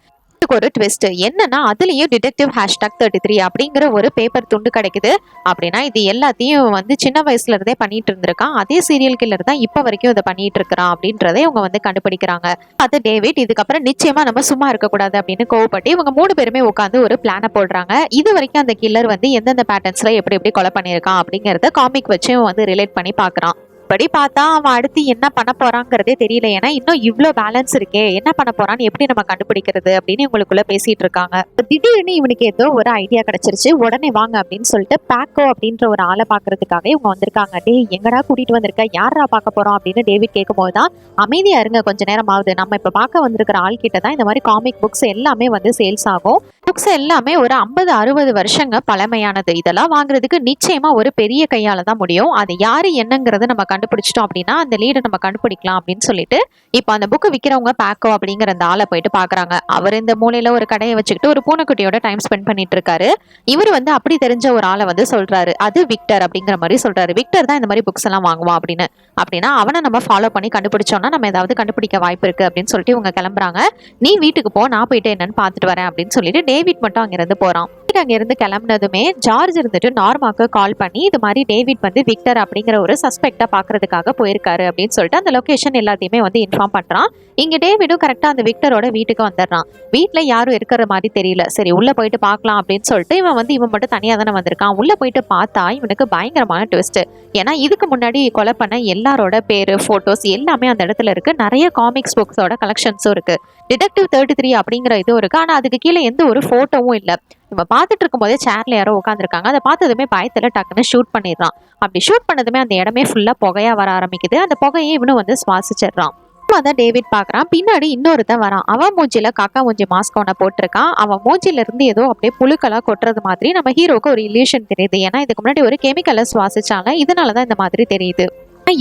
ஒரு ட்விஸ்ட் என்னன்னா அதுலயும் டிடெக்டிவ் #33 அப்படிங்கிற ஒரு பேப்பர் துண்டு கிடைக்குது. அப்படின்னா இது எல்லாத்தையும் வந்து சின்ன வயசுல இருந்தே பண்ணிட்டு இருந்திருக்கான், அதே சீரியல் கில்லர் தான் இப்ப வரைக்கும் இதை பண்ணிட்டு இருக்கிறான் அப்படின்றதை இவங்க வந்து கண்டுபிடிக்கிறாங்க. அது டேவிட் இதுக்கப்புறம் நிச்சயமா நம்ம சும்மா இருக்கக்கூடாது அப்படின்னு கோவப்பட்டு இவங்க 3 பேருமே உட்காந்து ஒரு பிளானை போடுறாங்க. இது வரைக்கும் அந்த கில்லர் வந்து எந்தெந்த பேட்டர்ன்ஸ்ல எப்படி எப்படி கொலை பண்ணியிருக்கான் அப்படிங்கறத காமிக் வச்சு வந்து ரிலேட் பண்ணி பாக்குறான். படி பார்த்தா அவன் அடுத்து என்ன பண்ண போறாங்கிறதே தெரியல. ஏன்னா இன்னும் இவ்வளோ பேலன்ஸ் இருக்கே, என்ன பண்ண போறான்னு எப்படி நம்ம கண்டுபிடிக்கிறது அப்படின்னு இவங்களுக்குள்ள பேசிட்டு இருக்காங்க. திடீர்னு இவனுக்கு ஏதோ ஒரு ஐடியா கிடைச்சிருச்சு. உடனே வாங்க அப்படின்னு சொல்லிட்டு பாக்கோ அப்படின்ற ஒரு ஆளை பாக்குறதுக்காக இவங்க வந்திருக்காங்க. டே, எங்கடா கூட்டிட்டு வந்திருக்க, யாரா பார்க்க போறோம் அப்படின்னு டேவிட் கேட்கும் போதுதான் அமைதியா இருங்க கொஞ்ச நேரம் ஆகுது, நம்ம இப்ப பார்க்க வந்திருக்கிற ஆள் கிட்ட தான் இந்த மாதிரி காமிக் புக்ஸ் எல்லாமே வந்து சேல்ஸ் ஆகும். புக்ஸ் எல்லாமே ஒரு 50-60 வருஷங்க பழமையானது. இதெல்லாம் வாங்குறதுக்கு நிச்சயமா ஒரு பெரிய கையால தான் முடியும். அது யாரு என்னங்கிறத நம்ம கண்டுபிடிச்சிட்டோம் அப்படின்னா அந்த லீடை நம்ம கண்டுபிடிக்கலாம் அப்படின்னு சொல்லிட்டு இப்போ அந்த புக்கு விற்கிறவங்க பாக்கோ அப்படிங்கிற அந்த ஆளை போயிட்டு பாக்குறாங்க. அவர் இந்த மூலையில ஒரு கடையை வச்சுக்கிட்டு ஒரு பூனைக்குட்டியோட டைம் ஸ்பெண்ட் பண்ணிட்டு இருக்காரு. இவர் வந்து அப்படி தெரிஞ்ச ஒரு ஆளை வந்து சொல்றாரு, அது விக்டர் அப்படிங்கிற மாதிரி சொல்றாரு. விக்டர் தான் இந்த மாதிரி புக்ஸ் எல்லாம் வாங்குவான் அப்படின்னு. அப்படின்னா அவனை நம்ம ஃபாலோ பண்ணி கண்டுபிடிச்சோம்னா நம்ம ஏதாவது கண்டுபிடிக்க வாய்ப்பு இருக்கு அப்படின்னு சொல்லிட்டு இவங்க கிளம்புறாங்க. நீ வீட்டுக்கு போ, நான் போயிட்டு என்னன்னு பாத்துட்டு வரேன் அப்படின்னு சொல்லிட்டு டேவிட் மட்டும் அங்கிருந்து போறான். அங்கிருந்து கிளம்புனதுமே ஜார்ஜ் இருந்துட்டு நார்மாக்கு கால் பண்ணி இது மாதிரி டேவிட் வந்து விக்டர் அப்படிங்கிற ஒரு சஸ்பெக்டா பாக்குறதுக்காக போயிருக்காரு அப்படின்னு சொல்லிட்டு அந்த லொகேஷன் எல்லாத்தையுமே வந்து இன்ஃபார்ம் பண்றான். இங்க டேவிடும் கரெக்டா அந்த விக்டரோட வீட்டுக்கு வந்துடுறான். வீட்டுல யாரும் இருக்கிற மாதிரி தெரியல. சரி உள்ள போயிட்டு பார்க்கலாம் அப்படின்னு சொல்லிட்டு இவன் மட்டும் தனியா தானே வந்திருக்கான். உள்ள போயிட்டு பார்த்தா இவனுக்கு பயங்கரமான ட்விஸ்ட். ஏன்னா இதுக்கு முன்னாடி கொலை பண்ண எல்லாரோட பேரு, போட்டோஸ் எல்லாமே அந்த இடத்துல இருக்கு. நிறைய காமிக்ஸ் புக்ஸோட கலெக்ஷன்ஸும் இருக்கு. டிடெக்டிவ் 33 அப்படிங்கிற இதுவும் இருக்கு. ஆனா அதுக்கு கீழே எந்த ஒரு போட்டோவும் இல்ல. இவன் பார்த்துட்டு இருக்கும் போதே சேர்ல யாரோ உட்காந்துருக்காங்க. அதை பார்த்ததுமே பயத்துல டக்குன்னு ஷூட் பண்ணிடுறான். அப்படி ஷூட் பண்ணதுமே அந்த இடமே ஃபுல்லா புகையா வர ஆரம்பிக்குது. அந்த புகையை இவனும் வந்து சுவாசிச்சிடுறான். தான் டேவிட் பாக்குறான். பின்னாடி இன்னொருத்தன் வரான். அவன் மூஞ்சில காக்கா மூஞ்சி மாஸ்க் ஒன்ன போட்டிருக்கான். அவன் மூஞ்சில இருந்து ஏதோ அப்படியே புழுக்களா கொட்டுறது மாதிரி நம்ம ஹீரோக்கு ஒரு இல்யூஷன் தெரியுது. ஏன்னா இதுக்கு முன்னாடி ஒரு கெமிக்கலை சுவாசிச்சாங்க, இதனாலதான் இந்த மாதிரி தெரியுது.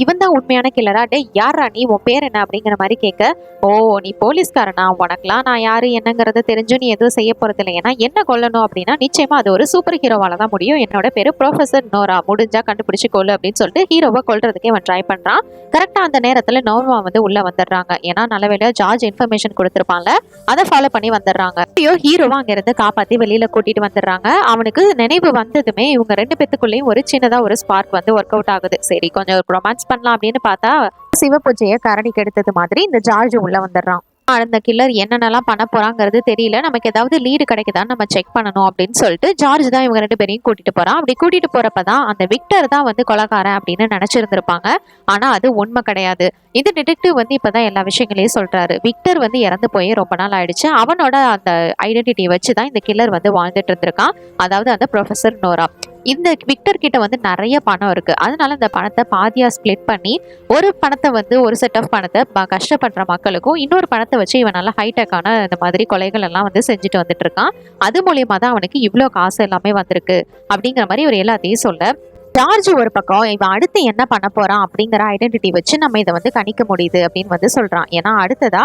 இவன் தான் உண்மையான கில்லரா? டே, யாரா நீ, உன் பேர் என்ன அப்படிங்கிற மாதிரி கேட்க, ஓ நீ போலீஸ்காரனா, உனக்குலாம் நான் யாரு என்னங்கிறத தெரிஞ்சு நீ எதுவும் செய்ய போறது இல்லை. ஏன்னா என்ன கொல்லணும் அப்படின்னா நிச்சயமா அது ஒரு சூப்பர் ஹீரோவால தான் முடியும். என்னோட பேரு ப்ரொஃபசர் நோரா, முடிஞ்சா கண்டுபிடிச்சு கொள்ளு அப்படின்னு சொல்லிட்டு ஹீரோவை கொல்றதுக்கே அவன் ட்ரை பண்றான். கரெக்டா அந்த நேரத்துல நோவா வந்து உள்ள வந்துடுறாங்க. ஏன்னா நல்லவேளையா ஜார்ஜ் இன்ஃபர்மேஷன் கொடுத்திருப்பான்ல, அதை ஃபாலோ பண்ணி வந்துடுறாங்க. ஹீரோவா அங்க இருந்து காப்பாத்தி வெளியில கூட்டிட்டு வந்துடுறாங்க. அவனுக்கு நினைவு வந்ததுமே இவங்க 2 பேத்துக்குள்ளேயும் ஒரு சின்னதா ஒரு ஸ்பார்க் வந்து ஒர்க் அவுட் ஆகுது. சரி கொஞ்சம் ரொமான்ஸ் பண்ணலாம் அப்படின்னு பார்த்தா சிவ பூஜையை கரடி கெடுத்தது மாதிரி இந்த ஜார்ஜ் உள்ள வந்துடுறான். அந்த கில்லர் என்னென்னலாம் பண்ண போறாங்கிறது தெரியல, நமக்கு ஏதாவது லீடு கிடைக்குதான்னு நம்ம செக் பண்ணணும் அப்படின்னு சொல்லிட்டு ஜார்ஜ் தான் இவங்க 2 பேரையும் கூட்டிட்டு போறான். அப்படி கூட்டிட்டு போறப்பதான் அந்த விக்டர் தான் வந்து கொலைகாரன் அப்படின்னு நினைச்சிருந்திருப்பாங்க. ஆனா அது உண்மை கிடையாது. இந்த டிடெக்டிவ் வந்து இப்பதான் எல்லா விஷயங்களையும் சொல்றாரு. விக்டர் வந்து இறந்து போய் ரொம்ப நாள் ஆயிடுச்சு. அவனோட அந்த ஐடென்டிட்டி வச்சுதான் இந்த கில்லர் வந்து வாழ்ந்துட்டு இருந்திருக்கான். அதாவது அந்த ப்ரொஃபசர் நோரா. இந்த விக்டர் கிட்ட வந்து நிறைய பணம் இருக்கு. அதனால இந்த பணத்தை பாதியா ஸ்பிளிட் பண்ணி ஒரு பணத்தை வந்து ஒரு செட் ஆஃப் பணத்தை கஷ்டப்படுற மக்களுக்கும், இன்னொரு பணத்தை வச்சு இவன் நல்லா ஹைடெக்கான இந்த மாதிரி கொலைகள் எல்லாம் வந்து செஞ்சுட்டு வந்துட்டு இருக்கான். அது மூலியமா தான் அவனுக்கு இவ்வளோ காசு எல்லாமே வந்திருக்கு அப்படிங்கிற மாதிரி இவர் எல்லாத்தையும் சொல்ல, ஜார்ஜ் ஒரு பக்கம் இவன் அடுத்து என்ன பண்ண போறான் அப்படிங்கிற ஐடென்டிட்டி வச்சு நம்ம இதை வந்து கணிக்க முடியுது அப்படின்னு வந்து சொல்றான். ஏன்னா அடுத்ததா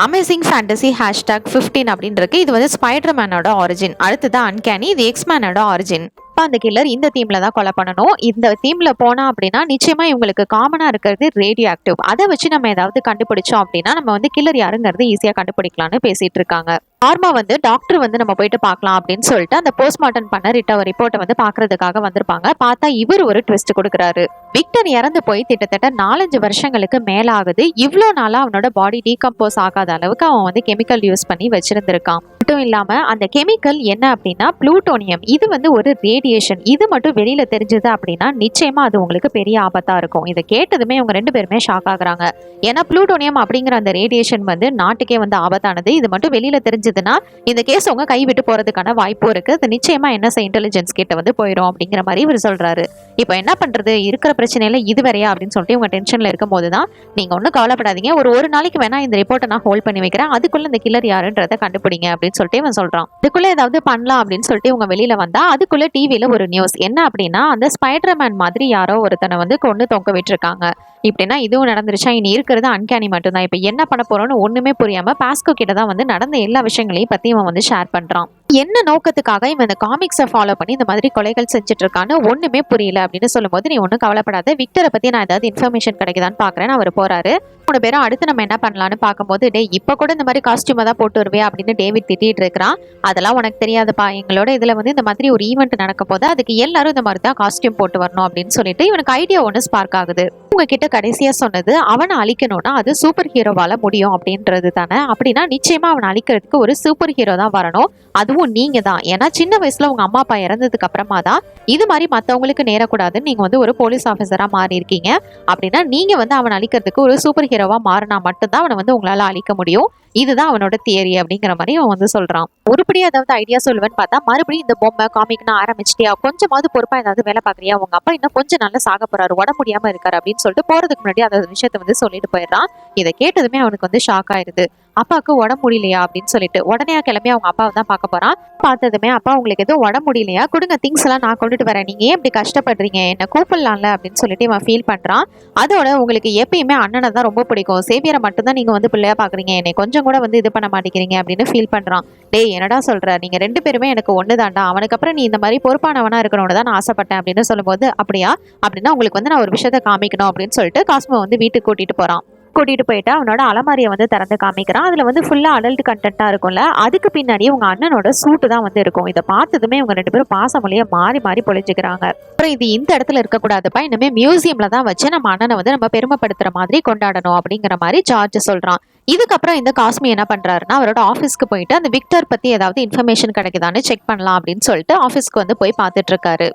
அமேசிங் ஃபேண்டசி #15 அப்படின்னு இருக்கு. இது வந்து ஸ்பைடர்மேனோட ஆரிஜின். அடுத்தது அன்கேனி, இது எக்ஸ்மேனோட ஆரிஜின். அந்த கில்லர் இந்த தீம்ல தான் கொலை பண்ணணும். இந்த தீம்ல போனா அப்படின்னா நிச்சயமா இவங்களுக்கு காமனா இருக்கிறது ரேடியோ ஆக்டிவ். அதை வச்சு நம்ம ஏதாவது கண்டுபிடிச்சோம் அப்படின்னா நம்ம வந்து கில்லர் யாருங்கிறது ஈஸியா கண்டுபிடிக்கலாம்னு பேசிட்டு இருக்காங்க. நார்மா வந்து டாக்டர் வந்து நம்ம போயிட்டு பார்க்கலாம் அப்படின்னு சொல்லிட்டு அந்த போஸ்ட்மார்ட்டம் பண்ண ரிப்போர்ட்டை வந்து பாக்குறதுக்காக வந்திருப்பாங்க. பார்த்தா இவர் ஒரு ட்விஸ்ட் கொடுக்குறாரு. விக்டர் இறந்து போய் கிட்டத்தட்ட 4-5 வருஷங்களுக்கு மேல ஆகுது. இவ்வளோ நாளா அவனோட பாடி டீகம்போஸ் ஆகாத அளவுக்கு அவன் வந்து கெமிக்கல் யூஸ் பண்ணி வச்சிருந்திருக்கான். மட்டும் இல்லாம அந்த கெமிக்கல் என்ன அப்படின்னா புளூட்டோனியம். இது வந்து ஒரு ரேடியேஷன். இது மட்டும் வெளியில தெரிஞ்சது அப்படின்னா நிச்சயமா அது உங்களுக்கு பெரிய ஆபத்தா இருக்கும். இதை கேட்டதுமே இவங்க 2 பேருமே ஷாக் ஆகுறாங்க. ஏன்னா புளூட்டோனியம் அப்படிங்கிற அந்த ரேடியேஷன் வந்து நாட்டுக்கே வந்து ஆபத்தானது. இது மட்டும் வெளியில தெரிஞ்சதுன்னா இந்த கேஸ் உங்க கைவிட்டு போறதுக்கான வாய்ப்பும் இருக்கு. அது நிச்சயமா என்எஸ்ஐ இன்டெலிஜென்ஸ் கிட்ட வந்து போயிடும் அப்படிங்கிற மாதிரி இவர் சொல்றாரு. இப்போ என்ன பண்றது, இருக்கிற பிரச்சனையில இது வரையா அப்படின்னு சொல்லிட்டு இவங்க டென்ஷன்ல இருக்கும் போதுதான், நீங்க ஒன்றும் கவலைப்படாதீங்க, ஒரு நாளைக்கு வேணா இந்த ரிப்போர்ட்டை நான் ஹோல்ட் பண்ணி வைக்கிறேன், அதுக்குள்ள இந்த கில்லர் யாருன்றதை கண்டுபிடிங்க அப்படின்னு சொல்லிட்டு இவன் சொல்றான். இதுக்குள்ள ஏதாவது பண்ணலாம் அப்படின்னு சொல்லிட்டு இவங்க வெளியில வந்தா அதுக்குள்ள டிவியில ஒரு நியூஸ் என்ன அப்படின்னா, அந்த ஸ்பைடர்மேன் மாதிரி யாரோ ஒருத்தனை வந்து கொண்டு தொங்க விட்டுருக்காங்க. இப்படின்னா இதுவும் நடந்துருச்சா, இனி இருக்கிறது அன்கேனி மட்டும்தான். இப்ப என்ன பண்ண போறோம்னு ஒண்ணுமே புரியாம பாஸ்கோ கிட்ட தான் வந்து நடந்த எல்லா விஷயங்களையும் பத்தி இவன் வந்து ஷேர் பண்றான். என்ன நோக்கத்துக்காக இவன் இந்த காமிக்ஸை ஃபாலோ பண்ணி இந்த மாதிரி கொலைகள் செஞ்சுட்டு இருக்கான்னு ஒண்ணுமே புரியல அப்படின்னு சொல்லும்போது, நீ ஒன்றும் கவலைப்படாத, விக்டரை பத்தி நான் ஏதாவது இன்ஃபர்மேஷன் கிடைக்குதான்னு பாக்குறேன்னு அவர் போறாரு. 3 பேரும் அடுத்து நம்ம என்ன பண்ணலாம்னு பார்க்கும்போது, டே இப்ப கூட இந்த மாதிரி காஸ்டியூமை தான் போட்டு வருவே அப்படின்னு டேவிட் திட்டிட்டு இருக்கிறான். அதெல்லாம் உனக்கு தெரியாதுப்பா, எங்களோட இதுல வந்து இந்த மாதிரி ஒரு ஈவெண்ட் நடக்க போது அதுக்கு எல்லாரும் இந்த மாதிரி தான் காஸ்டியூம் போட்டு வரணும் அப்படின்னு சொல்லிட்டு இவனுக்கு ஐடியா ஒன்று ஸ்பார்க் ஆகுது. உங்ககிட்ட கடைசியா சொன்னது அவனை அழிக்கணும்னா அது சூப்பர் ஹீரோவால முடியும் அப்படின்றது தானே. அப்படின்னா நிச்சயமா அவனை அழிக்கிறதுக்கு ஒரு சூப்பர் ஹீரோ தான் வரணும், அதுவும் நீங்க தான். ஏன்னா சின்ன வயசுல உங்க அம்மா அப்பா இறந்ததுக்கு அப்புறமா தான் இது மாதிரி மத்தவங்களுக்கு நேரக்கூடாதுன்னு நீங்க வந்து ஒரு போலீஸ் ஆஃபீஸரா மாறி இருக்கீங்க. அப்படின்னா நீங்க வந்து அவனை அழிக்கிறதுக்கு ஒரு சூப்பர் ஹீரோவா மாறினா மட்டும்தான் அவனை வந்து உங்களால அழிக்க முடியும். இதுதான் அவனோட தியரி அப்படிங்கிற மாதிரி அவன் வந்து சொல்றான். ஒருபடி ஏதாவது ஐடியா சொல்லுவேன்னு பார்த்தா மறுபடியும் இந்த பொம்மை காமிக்னா ஆரம்பிச்சிட்டியா, கொஞ்சமாவது பொறுப்பா ஏதாவது வேலை பாக்குறியா, உங்க அப்பா இன்னும் கொஞ்சம் நல்லா சாக போறாரு, உடம்பு முடியாம இருக்காரு அப்படின்னு சொல்லிட்டு போறதுக்கு முன்னாடி அந்த விஷயத்த வந்து சொல்லிட்டு போயிடுறான். இதை கேட்டதுமே அவனுக்கு வந்து ஷாக் ஆயிருது. அப்பாவுக்கு உடம்பு முடியலையா அப்படின்னு சொல்லிட்டு உடனே கிளம்பி அவங்க அப்பாவை தான் பார்க்க போறான். பார்த்ததுமே, அப்பா உங்களுக்கு எதுவும் உடம்பு முடியலையா, கொடுங்க திங்ஸ் எல்லாம் நான் கொண்டுட்டு வரேன், நீங்க ஏன் இப்படி கஷ்டப்படுறீங்க, என்ன கூப்பிடலாம்ல அப்படின்னு சொல்லிட்டு இவன் ஃபீல் பண்றான். அதோட உங்களுக்கு எப்பயுமே அண்ணனை தான் ரொம்ப பிடிக்கும், சேவியரை மட்டும்தான் நீங்க வந்து பிள்ளையா பாக்குறீங்க, என்னை கொஞ்சம் கூட வந்து இது பண்ண மாட்டேங்கிறீங்க அப்படின்னு ஃபீல் பண்றான். டேய் என்னடா சொல்ற, நீங்க 2 பேருமே எனக்கு ஒண்ணுதான்டா, அவனுக்கு அப்புறம் நீ இந்த மாதிரி பொறுப்பானவனா இருக்கணும்னு தான் நான் ஆசைப்பட்டேன் அப்படின்னு சொல்லும்போது, அப்படியா, அப்படின்னா உங்களுக்கு வந்து நான் ஒரு விஷயத்த காமிக்கணும் அப்படின்னு சொல்லிட்டு காஸ்மோ வந்து வீட்டுக்கு கூட்டிட்டு போறான். கூட்டிட்டு போயிட்டு அவனோட அலமாரியை வந்து திறந்து காமிக்கிறான். அதுல வந்து ஃபுல்லா அடல்ட் கண்டென்ட்டா இருக்கும்ல, அதுக்கு பின்னாடி உங்க அண்ணனோட சூட்டு தான் வந்து இருக்கும். இதை பார்த்ததுமே இவங்க 2 பேரும் பாசமொழியை மாறி மாறி பொழிச்சுக்கிறாங்க. அப்புறம் இது இந்த இடத்துல இருக்கக்கூடாதுப்பா, இனிமே மியூசியம்ல தான் வச்சு நம்ம அண்ணனை வந்து நம்ம பெருமைப்படுத்துற மாதிரி கொண்டாடணும் அப்படிங்கிற மாதிரி ஜார்ஜ் சொல்றான். இதுக்கப்புறம் இந்த காஸ்மி என்ன பண்றாருன்னா, அவரோட ஆஃபீஸ்க்கு போயிட்டு அந்த விக்டர் பத்தி ஏதாவது இன்ஃபர்மேஷன் கிடைக்குதான்னு செக் பண்ணலாம் அப்படின்னு சொல்லிட்டு ஆஃபீஸ்க்கு வந்து போய் பார்த்துட்டு இருக்காரு.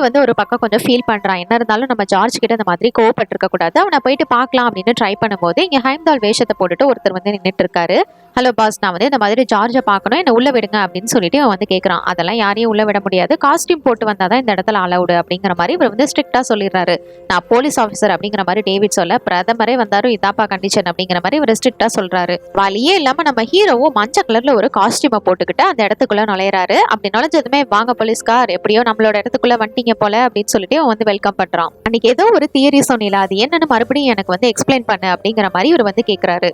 வந்து ஒரு பக்கம் கொஞ்சம் ஃபீல் பண்றான். என்ன இருந்தாலும் நம்ம ஜார்ஜ் கிட்ட இந்த மாதிரி கோவப்பட்டிருக்க கூடாது, அவனை போயிட்டு பார்க்கலாம் அப்படின்னு ட்ரை பண்ணும்போது இங்க ஹைம்தால் வேஷத்தை போட்டுட்டு ஒருத்தர் வந்து நின்றுட்டு இருக்காரு. ஹலோ பாஸ், நான் வந்து இந்த மாதிரி ஜார்ஜை பார்க்கணும், என்ன உள்ள விடுங்க அப்படின்னு சொல்லிட்டு அவன் வந்து கேட்கறான். அதெல்லாம் யாரையும் உள்ள விட முடியாது, காஸ்டியூம் போட்டு வந்தாதான் இந்த இடத்துல அலவுடு அப்படிங்கிற மாதிரி இவர் வந்து ஸ்ட்ரிக்டா சொல்லிடுறாரு. நான் போலீஸ் ஆஃபீஸர் அப்படிங்கிற மாதிரி டேவிட் சொல்ல, பிரதமரே வந்தாரும் இதாப்பா கண்டிஷன் அப்படிங்கிற மாதிரி இவர் ஸ்ட்ரிக்டா சொல்றாரு. வழியே இல்லாம நம்ம ஹீரோவும் மஞ்சள் கலர்ல ஒரு காஸ்டியூமை போட்டுக்கிட்டு அந்த இடத்துக்குள்ள நுழையறாரு. அப்படி நுழைஞ்சதுமே, வாங்க போலீஸ்கார், எப்படியோ நம்மளோட இடத்துக்குள்ள வந்துட்டீங்க போல அப்படின்னு சொல்லிட்டு அவன் வந்து வெல்கம் பண்றான். அன்னைக்கு ஏதோ ஒரு தியரி சொன்னீல, அது என்னன்னு மறுபடியும் எனக்கு வந்து எக்ஸ்பிளைன் பண்ணு அப்படிங்கிற மாதிரி இவர் வந்து கேட்கிறாரு.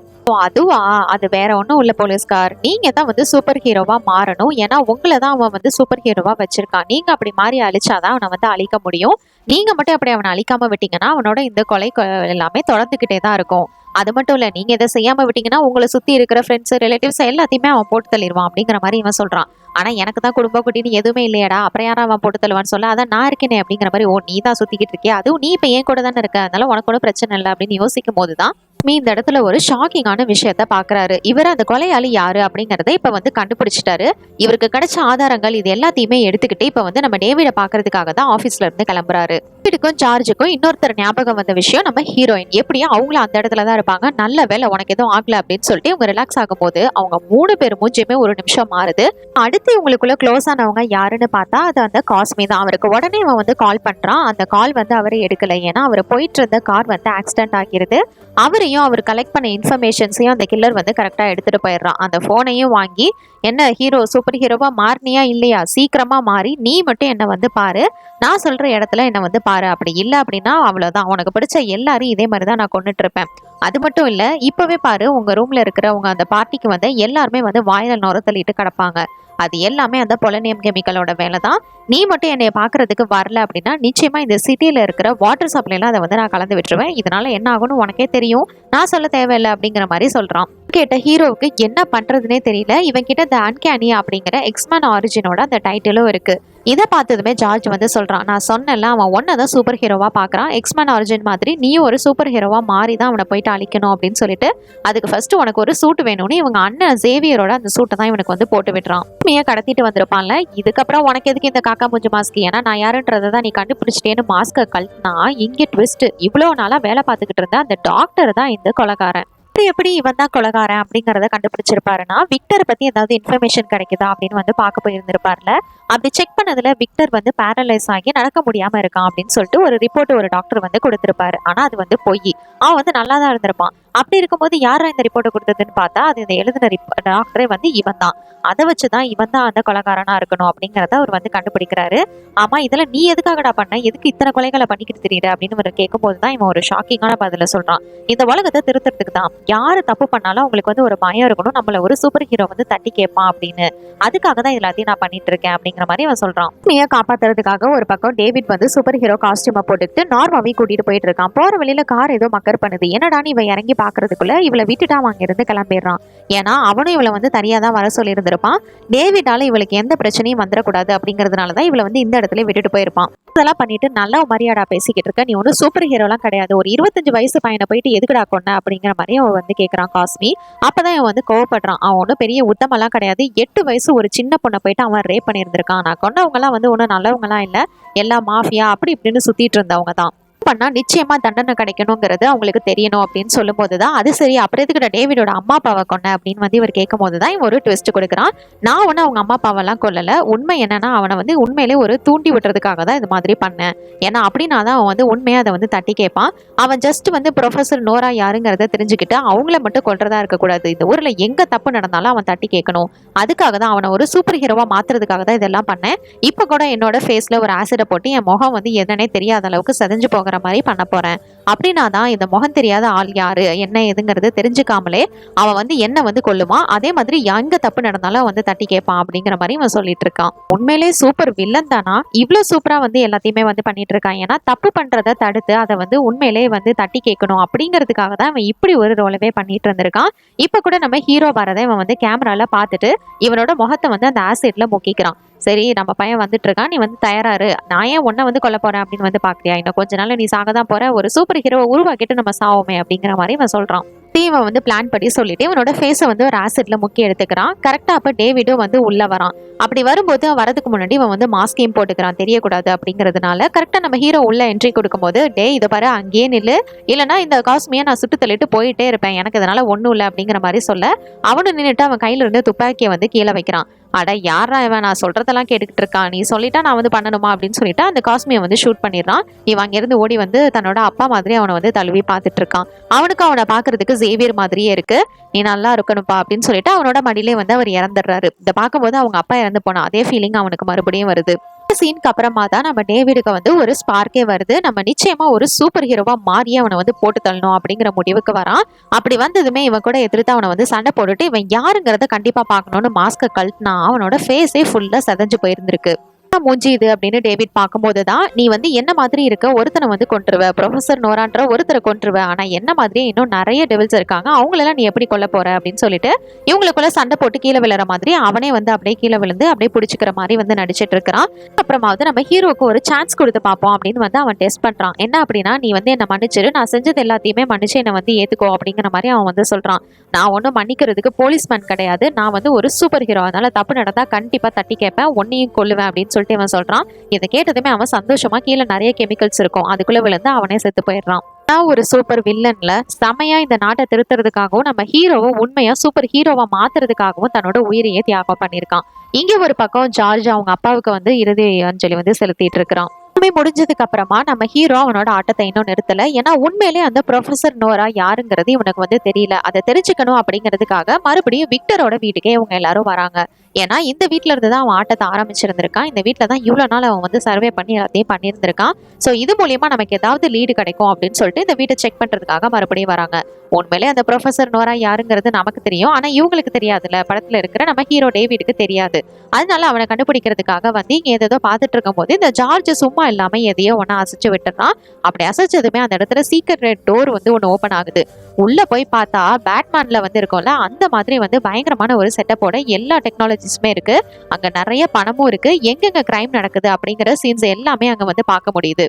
அதுவா, அது வேற ஒன்றும் உள்ள போலீஸ்கார், நீங்க தான் வந்து சூப்பர் ஹீரோவா மாறணும், ஏன்னா உங்களை தான் அவன் வந்து சூப்பர் ஹீரோவா வச்சிருக்கான், நீங்க அப்படி மாறி அழிச்சாதான் அவனை வந்து அழிக்க முடியும். நீங்க மட்டும் அப்படி அவனை அழிக்காம விட்டீங்கன்னா அவனோட இந்த கொலை எல்லாமே தொடர்ந்துகிட்டே தான் இருக்கும். அது மட்டும் இல்ல, நீங்க இதை செய்யாம விட்டீங்கன்னா உங்களை சுத்தி இருக்கிற ஃப்ரெண்ட்ஸ் ரிலேட்டிவ்ஸ் எல்லாத்தையுமே அவன் போட்டு தள்ளிடுவான் அப்படிங்கிற மாதிரி இவன் சொல்றான். ஆனா எனக்கு தான் குடும்ப குட்டின்னு எதுவுமே இல்லையாடா, அப்புறம் யாரும் அவன் போட்டு தள்ளுவான்னு சொல்ல, அதான் நான் இருக்கேனே அப்படிங்கிற மாதிரி, ஓ நீ தான் சுத்திக்கிட்டு இருக்கியா, அதுவும் நீ இப்ப ஏன் கூட தானே இருக்க, அதனால உனக்கு ஒன்றும் பிரச்சனை இல்லை அப்படின்னு யோசிக்கும் போதுதான் இந்த இடத்துல ஒரு ஷாக்கிங்கான விஷயத்த பாக்குறாரு. இவர் அந்த கொலையாளி யாரு அப்படிங்கறத இப்ப வந்து கண்டுபிடிச்சிட்டாரு. இவருக்கு கிடைச்ச ஆதாரங்கள் இது எல்லாத்தையுமே எடுத்துக்கிட்டு இப்ப வந்து நம்ம டேவிட பாக்குறதுக்காக தான் ஆபீஸ்ல இருந்து கிளம்புறாரு. டேவிடுக்கும் ஜார்ஜுக்கும் இன்னொருத்தர் ஞாபகம் வந்த விஷயம் நம்ம ஹீரோயின் எப்படியும் அவங்களும் அந்த இடத்துல தான் இருப்பாங்க. நல்ல வேலை உனக்கு எதுவும் ஆகல அப்படின்னு சொல்லிட்டு இவங்க ரிலாக்ஸ் ஆகும் போது அவங்க 3 பேர் மூஞ்சியுமே ஒரு நிமிஷம் மாறுது. அடுத்து இவங்களுக்குள்ள க்ளோஸ் ஆனவங்க யாருன்னு பார்த்தா அது அந்த காஸ்மி தான். அவருக்கு உடனே இவன் வந்து கால் பண்றான். அந்த கால் வந்து அவரை எடுக்கல. ஏன்னா அவர் போயிட்டு இருந்த கார் வந்து ஆக்சிடென்ட் ஆகிருது. அவரையும் அவர் கலெக்ட் பண்ண இன்ஃபர்மேஷன்ஸையும் அந்த கில்லர் வந்து கரெக்டாக எடுத்துகிட்டு போயிடுறான். அந்த ஃபோனையும் வாங்கி என்ன ஹீரோ சூப்பர் ஹீரோவா மாறினியா இல்லையா, சீக்கிரமா மாறி நீ மட்டும் என்னை வந்து பாரு, நான் சொல்ற இடத்துல என்னை வந்து பாரு, அப்படி இல்லை அப்படின்னா அவ்வளோதான், உனக்கு பிடிச்ச எல்லாரும் இதே மாதிரி தான் நான் கொண்டுட்டு இருப்பேன். அது மட்டும் இல்லை, இப்போவே பாரு உங்க ரூம்ல இருக்கிறவங்க அந்த பார்ட்டிக்கு வந்து எல்லாருமே வந்து வாயில நுர தள்ளிட்டு கிடப்பாங்க. அது எல்லாமே அந்த பொலனியம் கெமிக்கலோட வேலை தான். நீ மட்டும் என்னைய பாக்குறதுக்கு வரல அப்படின்னா நிச்சயமா இந்த சிட்டியில இருக்கிற வாட்டர் சப்ளைல அதை வந்து நான் கலந்து விட்டுருவேன். இதனால என்ன ஆகும்னு உனக்கே தெரியும், நான் சொல்ல தேவையில்லை அப்படிங்கிற மாதிரி சொல்றான். கேட்ட ஹீரோவுக்கு என்ன பண்றதுனே தெரியல. இவன் கிட்ட த அன்கேனி அப்படிங்கிற எக்ஸ்மேன் ஆரிஜினோட அந்த டைட்டிலும் இருக்கு. இதை பார்த்ததுமே ஜார்ஜ் வந்து சொல்றான், நான் சொன்னல அவன் ஒன்னதான் சூப்பர் ஹீரோவா பாக்குறான், எக்ஸ்மேன் ஆரிஜின் மாதிரி நீயும் ஒரு சூப்பர் ஹீரோவா மாறி தான் அவனை போயிட்டு அழிக்கணும் அப்படின்னு சொல்லிட்டு அதுக்கு ஃபர்ஸ்ட் உனக்கு ஒரு சூட் வேணும்னு இவங்க அண்ணன் சேவியரோட அந்த சூட்டை தான் இவனுக்கு வந்து போட்டு விடுறான். உண்மையை கடத்திட்டு வந்திருப்பான்ல, இதுக்கப்புறம் உனக்கு எதுக்கு இந்த காக்கா மூஞ்சி மாஸ்க், ஏன்னா நான் யாருன்றதை தான் நீ கண்டுபிடிச்சிட்டேன்னு மாஸ்கை கழட்டினா இங்கே ட்விஸ்ட், இவ்வளவு நாளா வேலை பார்த்துக்கிட்டு இருந்த அந்த டாக்டர் தான் இந்த கொலைகாரன். எப்படி இவன் தான் கொலைகாரன் அப்படிங்கறத கண்டுபிடிச்சிருப்பாருன்னா விக்டர் பத்தி ஏதாவது இன்ஃபர்மேஷன் கிடைக்குதா அப்படின்னு வந்து பார்க்க போயிருந்திருப்பார்ல. அப்படி செக் பண்ணதுல விக்டர் வந்து பேரலைஸ் ஆகி நடக்க முடியாம இருக்கான் அப்படின்னு சொல்லிட்டு ஒரு ரிப்போர்ட் ஒரு டாக்டர் வந்து கொடுத்திருப்பாரு. ஆனா அது வந்து பொய். அவன் வந்து நல்லா தான் இருந்திருப்பான். அப்படி இருக்கும்போது யாரா இந்த ரிப்போர்ட்டை கொடுத்ததுன்னு பார்த்தா அது இந்த எழுதின டாக்டரே வந்து இவன் தான். அதை வச்சுதான் இவன் தான் அந்த கொலைகாரனா இருக்கணும் அப்படிங்கறத அவர் வந்து கண்டுபிடிக்கிறாரு. ஆமா, இதெல்லாம் நீ எதுக்காகடா பண்ண, எதுக்கு இத்தனை கொலைகளை பண்ணிக்கிட்டு தெரியுது அப்படின்னு ஒரு கேட்கும் போதுதான் இவன் ஒரு ஷாக்கிங்கான பதில சொல்றான். இந்த உலகத்தை திருத்துறதுக்கு தான், யாரு தப்பு பண்ணாலும் அவங்களுக்கு வந்து ஒரு பயம் இருக்கணும், நம்மள ஒரு சூப்பர் ஹீரோ வந்து தட்டி கேட்பான் அப்படின்னு, அதுக்காக தான் எல்லாத்தையும் நான் பண்ணிட்டு இருக்கேன் அப்படிங்கிற மாதிரி அவன் சொல்றான். நீய காப்பாத்துறதுக்காக ஒரு பக்கம் டேவிட் வந்து சூப்பர் ஹீரோ காஸ்டியூமை போட்டுட்டு நார்மாவே கூட்டிட்டு போயிட்டு இருக்கான். போற வழியில கார் ஏதோ மக்கர் பண்ணுது. என்னடான்னு இவன் இறங்கி பாக்குறதுக்குள்ள இவளை விட்டுட்டு அவன் அங்க இருந்து கிளம்பிடுறான். ஏன்னா அவனும் இவளை வந்து தனியா தான் வர சொல்லி இருந்திருப்பான். டேவிடால இவளுக்கு எந்த பிரச்சனையும் வந்துடக்கூடாது அப்படிங்கறதுனாலதான் இவளை வந்து இந்த இடத்துல விட்டுட்டு போயிருப்பான். இதெல்லாம் பண்ணிட்டு நல்லா மரியாதை பேசிக்கிட்டு இருக்க, நீ ஒன்னும் சூப்பர் ஹீரோலாம் கிடையாது, ஒரு 25 வயசு பையனை போயிட்டு எதுக்குடா கொன்ன அப்படிங்கிற மாதிரி அவன் வந்து கேட்கறான் காஸ்மி. அப்பதான் அவன் வந்து கோவப்படுறான். அவன் ஒன்னும் பெரிய உத்தமெல்லாம் கிடையாது, 8 வயசு ஒரு சின்ன பொண்ணை போயிட்டு அவன் ரேப் பண்ணியிருந்திருக்கான். நான் கொண்டவங்க எல்லாம் வந்து ஒன்னும் நல்லவங்கலாம் இல்ல, எல்லாம் மாஃபியா அப்படி இப்படின்னு சுத்திட்டு இருந்தவங்க தான். பண்ணா நிச்சயமா தண்டனை கிடைக்கணுங்கிறது அவங்களுக்கு தெரியணும் அப்படின்னு சொல்லும் போதுதான் அது சரி அப்புறம் எதுக்கிட்ட டேவிடோட அம்மா அப்பாவை கொன்ன அப்படின்னு வந்து இவர் கேட்கும் போதுதான் இவன் ஒரு ட்விஸ்ட் கொடுக்குறான். நான் ஒன்னும் அவங்க அம்மா அப்பாவெல்லாம் கொல்லல, உண்மை என்னன்னா அவனை வந்து உண்மையிலே ஒரு தூண்டி விட்டுறதுக்காக தான் இது மாதிரி பண்ணேன். ஏன்னா அப்படின்னா தான் அவன் வந்து உண்மையா அதை வந்து தட்டி கேட்பான். அவன் ஜஸ்ட் வந்து ப்ரொஃபசர் நோரா யாருங்கிறத தெரிஞ்சுக்கிட்டு அவங்கள மட்டும் கொல்றதா இருக்கக்கூடாது, இந்த ஊர்ல எங்க தப்பு நடந்தாலும் அவன் தட்டி கேட்கணும், அதுக்காக தான் அவனை ஒரு சூப்பர் ஹீரோவா மாத்துறதுக்காக தான் இதெல்லாம் பண்ணேன். இப்ப கூட என்னோட ஃபேஸ்ல ஒரு ஆசிடை போட்டு என் முகம் வந்து என்னன்னே தெரியாத அளவுக்கு செதஞ்சு போகிற மாதிரி பண்ண போறேன். அப்படின்னா தான் இந்த முகம் தெரியாத ஆள் யாரு என்ன எதுங்கிறது தெரிஞ்சுக்காமலே அவன் வந்து என்ன வந்து கொல்லுமா, அதே மாதிரி எங்க தப்பு நடந்தாலும் வந்து தட்டி கேட்பான் அப்படிங்கிற மாதிரி அவன் சொல்லிட்டு இருக்கான். உண்மையிலே சூப்பர் வில்லன் தானா, இவ்வளவு சூப்பரா வந்து எல்லாத்தையுமே வந்து பண்ணிட்டு இருக்கான். ஏன்னா தப்பு பண்றதை தடுத்து அதை வந்து உண்மையிலே வந்து தட்டி கேட்கணும் அப்படிங்கிறதுக்காக தான் அவன் இப்படி ஒரு ரோலவே பண்ணிட்டு இருந்திருக்கான். இப்ப கூட நம்ம ஹீரோ வரதை இவன் வந்து கேமரால பார்த்துட்டு இவனோட முகத்தை வந்து அந்த ஆசிட்ல முக்கிக்கிறான். சரி நம்ம பையன் வந்துட்டு இருக்கான், நீ வந்து தயாராரு, நான் ஏன் உன்னை வந்து கொல்ல போறேன் அப்படின்னு வந்து பாக்குறியா, இன்னும் கொஞ்ச நாள் நீ சாகதான் போற, ஒரு சூப்பர் ஹீரோவை உருவாக்கிட்டு நம்ம சாவோமே அப்படிங்கிற மாதிரி இவன் சொல்றான். இவன் வந்து பிளான் பண்ணி சொல்லிட்டு இவனோட ஃபேஸை வந்து ஒரு ஆசிட்ல முக்கி எடுத்துக்கிறான். கரெக்டா அப்ப டேவிடும் வந்து உள்ள வரான். அப்படி வரும்போது வரதுக்கு முன்னாடி இவன் வந்து மாஸ்கையும் போட்டுக்கிறான், தெரியக்கூடாது அப்படிங்கிறதுனால. கரெக்டா நம்ம ஹீரோ உள்ள என்ட்ரி கொடுக்கும் போது டே இதை பாரு அங்கேயே நில்லு, இல்லைன்னா இந்த காஸ்மியை நான் சுட்டு தள்ளிட்டு போயிட்டே இருப்பேன், எனக்கு இதனால ஒண்ணும் இல்லை அப்படிங்கிற மாதிரி சொல்ல அவனு நின்றுட்டு அவன் கையில இருந்து துப்பாக்கியை வந்து கீழே வைக்கிறான். அட யாரா இவன், நான் சொல்றதெல்லாம் கேட்டுக்கிட்டு இருக்கான், நீ சொல்லிட்டா நான் வந்து பண்ணணுமா அப்படின்னு சொல்லிட்டு அந்த காஸ்மியை வந்து ஷூட் பண்ணிடுறான். இவன் அங்கிருந்து ஓடி வந்து தன்னோட அப்பா மாதிரி அவனை வந்து தழுவி பார்த்துட்டு இருக்கான். அவனுக்கு அவனை பாக்குறதுக்கு சேவியர் மாதிரியே இருக்கு. நீ நல்லா இருக்கணும்ப்பா அப்படின்னு சொல்லிட்டு அவனோட மடியிலே வந்து அவர் இறந்துடுறாரு. இதை பார்க்கும்போது அவங்க அப்பா இறந்து போனா அதே ஃபீலிங் அவனுக்கு மறுபடியும் வருது. சீனுக்கு அப்புறமா தான் நம்ம டேவிடுக்கு வந்து ஒரு ஸ்பார்க்கே வருது. நம்ம நிச்சயமா ஒரு சூப்பர் ஹீரோவா மாறியே அவனை வந்து போட்டு தள்ளணும் அப்படிங்கிற முடிவுக்கு வரான். அப்படி வந்ததுமே இவன் கூட எதிர்த்து அவனை வந்து சண்டை போட்டுட்டு இவன் யாருங்கிறத கண்டிப்பா பார்க்கணும்னு மாஸ்கை கழட்டினா அவனோட ஃபேஸே ஃபுல்லா செதஞ்சு போயிருந்திருக்கு. மூஞ்சி இது அப்படின்னு டேவிட் பார்க்கும்போது தான், நீ வந்து என்ன மாதிரி இருக்க ஒருத்தனை வந்து கொன்றுவ, ப்ரொஃபசர் நோரான்ற ஒருத்தரை கொன்றுவ, ஆனா என்ன மாதிரி இன்னும் நிறைய டெவில்ஸ் இருக்காங்க, அவங்களெல்லாம் நீ எப்படி கொல்ல போற அப்படின்னு சொல்லிட்டு இவங்களுக்குள்ள சண்டை போட்டு கீழே விழுற மாதிரி அவனே வந்து அப்படியே கீழே விழுந்து அப்படியே பிடிச்சிக்கிற மாதிரி வந்து நடிச்சிட்டு இருக்கிறான். அப்புறமாவது நம்ம ஹீரோக்கு ஒரு சான்ஸ் கொடுத்து பார்ப்போம் அப்படின்னு வந்து அவன் டெஸ்ட் பண்றான். என்ன அப்படின்னா, நீ வந்து என்ன மன்னிச்சிரு, நான் செஞ்சது எல்லாத்தையுமே மன்னிச்சு என்னை வந்து ஏத்துக்கோ அப்படிங்கிற மாதிரி அவன் வந்து சொல்றான். நான் ஒன்றும் மன்னிக்கிறதுக்கு போலீஸ்மேன் கிடையாது, நான் வந்து ஒரு சூப்பர் ஹீரோ, அதனால தப்பு நடந்தா கண்டிப்பா தட்டி கேட்பேன், உன்னையும் கொல்லுவேன் அப்படின்னு சொல்லிட்டு இவன் சொல்றான். இதை கேட்டதுமே அவன் சந்தோஷமா கீழே நிறைய கெமிக்கல்ஸ் இருக்கும் அதுக்குள்ள விழுந்து அவனே செத்து போயிடுறான். ஒரு சூப்பர் வில்லன்ல செமையா இந்த நாட்டை திருத்துறதுக்காகவும் நம்ம ஹீரோவை உண்மையா சூப்பர் ஹீரோவா மாத்துறதுக்காகவும் தன்னோட உயிரையே தியாகம் பண்ணியிருக்கான். இங்க ஒரு பக்கம் ஜார்ஜ் அவங்க அப்பாவுக்கு வந்து இறுதி அஞ்சலி வந்து செலுத்திட்டு இருக்கிறான். முடிஞ்சதுக்கு அப்புறமா நம்ம ஹீரோ அவனோட ஆட்டத்தை இன்னும் நிறுத்தல. ஏன்னா உண்மையிலே அந்த ப்ரொஃபசர் நோரா யாருங்கிறது இவனுக்கு வந்து தெரியல. அதை தெரிஞ்சுக்கணும் அப்படிங்கிறதுக்காக மறுபடியும் விக்டரோட வீட்டுக்கே இவங்க எல்லாரும் வராங்க. ஏன்னா இந்த வீட்டுல இருந்து தான் அவன் ஆட்டத்தை ஆரம்பிச்சிருந்திருக்கான். இந்த வீட்டுல தான் இவ்வளவு நாள் அவன் வந்து சர்வே பண்ணி எல்லாத்தையும் பண்ணியிருந்திருக்கான். ஸோ இது மூலியமா நமக்கு ஏதாவது லீடு கிடைக்கும் அப்படின்னு சொல்லிட்டு இந்த வீட்டை செக் பண்றதுக்காக மறுபடியும் வராங்க. உண்மையிலே அந்த ப்ரொஃபசர் நோரா யாருங்கிறது நமக்கு தெரியும், ஆனா இவங்களுக்கு தெரியாதுல்ல, படத்துல இருக்கிற நம்ம ஹீரோ டேவிடுக்கு தெரியாது. அதனால அவனை கண்டுபிடிக்கிறதுக்காக வந்து இங்க ஏதோ பார்த்துட்டு இருக்கும் போது இந்த ஜார்ஜ் சும்மா இல்லாம எதையோ ஒன்னு அசைச்சு விட்டுறான். அப்படி அசைச்சதுமே அந்த இடத்துல சீக்ரெட் டோர் வந்து ஒன்று ஓப்பன் ஆகுது. உள்ள போய் பார்த்தா பேட்மேன்ல வந்து இருக்கும்ல அந்த மாதிரி வந்து பயங்கரமான ஒரு செட்டப்போட எல்லா டெக்னாலஜிஸுமே இருக்கு. அங்க நிறைய பணமும் இருக்கு. எங்கெங்க கிரைம் நடக்குது அப்படிங்கிற சீன்ஸ் எல்லாமே அங்க வந்து பார்க்க முடியுது.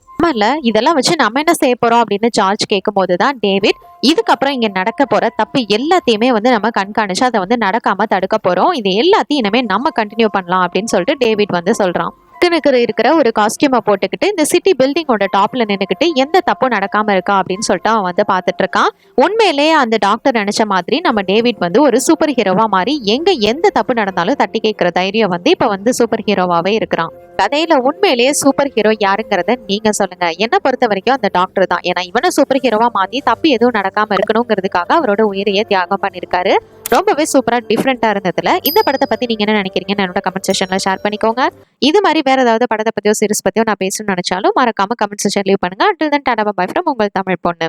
இதெல்லாம் வச்சு நம்ம என்ன செய்ய போறோம் அப்படின்னு ஜார்ஜ் கேட்கும் போதுதான் டேவிட், இதுக்கப்புறம் இங்க நடக்க போற தப்பு எல்லாத்தையுமே வந்து நம்ம கண்காணிச்சு அதை வந்து நடக்காம தடுக்க போறோம், இது எல்லாத்தையும் இனிமே நம்ம கண்டினியூ பண்ணலாம் அப்படின்னு சொல்லிட்டு டேவிட் வந்து சொல்றான். இருக்கிற ஒரு காஸ்டியூமை போட்டுக்கிட்டு இந்த சிட்டி பில்டிங்கோட டாப்ல நின்றுக்கிட்டு எந்த தப்பும் நடக்காம இருக்கா அப்படின்னு சொல்லிட்டு அவன் வந்து பார்த்துட்டு இருக்கான். உண்மையிலேயே அந்த டாக்டர் நினைச்ச மாதிரி நம்ம டேவிட் வந்து ஒரு சூப்பர் ஹீரோவா மாறி எங்க எந்த தப்பு நடந்தாலும் தட்டி கேட்கிற தைரியம் வந்து இப்ப வந்து சூப்பர் ஹீரோவாவே இருக்கிறான். கதையில உண்மையிலேயே சூப்பர் ஹீரோ யாருங்கிறத நீங்க சொல்லுங்க. என்ன பொறுத்த வரைக்கும் அந்த டாக்டர் தான். ஏன்னா இவனை சூப்பர் ஹீரோவா மாத்தி தப்பு எதுவும் நடக்காம இருக்கணுங்கிறதுக்காக அவரோட உயிரையே தியாகம் பண்ணிருக்காரு. ரொம்பவே சூப்பரா டிஃப்ரெண்டா இருந்ததுல இந்த படத்தை பத்தி நீங்க என்ன நினைக்கிறீங்கன்னு என்னோட கமெண்ட் செக்ஷன்ல ஷேர் பண்ணிக்கோங்க. இது மாதிரி வேற ஏதாவது படத்தை பத்தியோ சீரிஸ் பத்தியோ நான் பேசணும்னு நினைச்சாலும் மறக்காம கமெண்ட் செக்ஷன் லீவ் பண்ணுங்க. until then tata bye from உங்கள் தமிழ் பொண்ணு.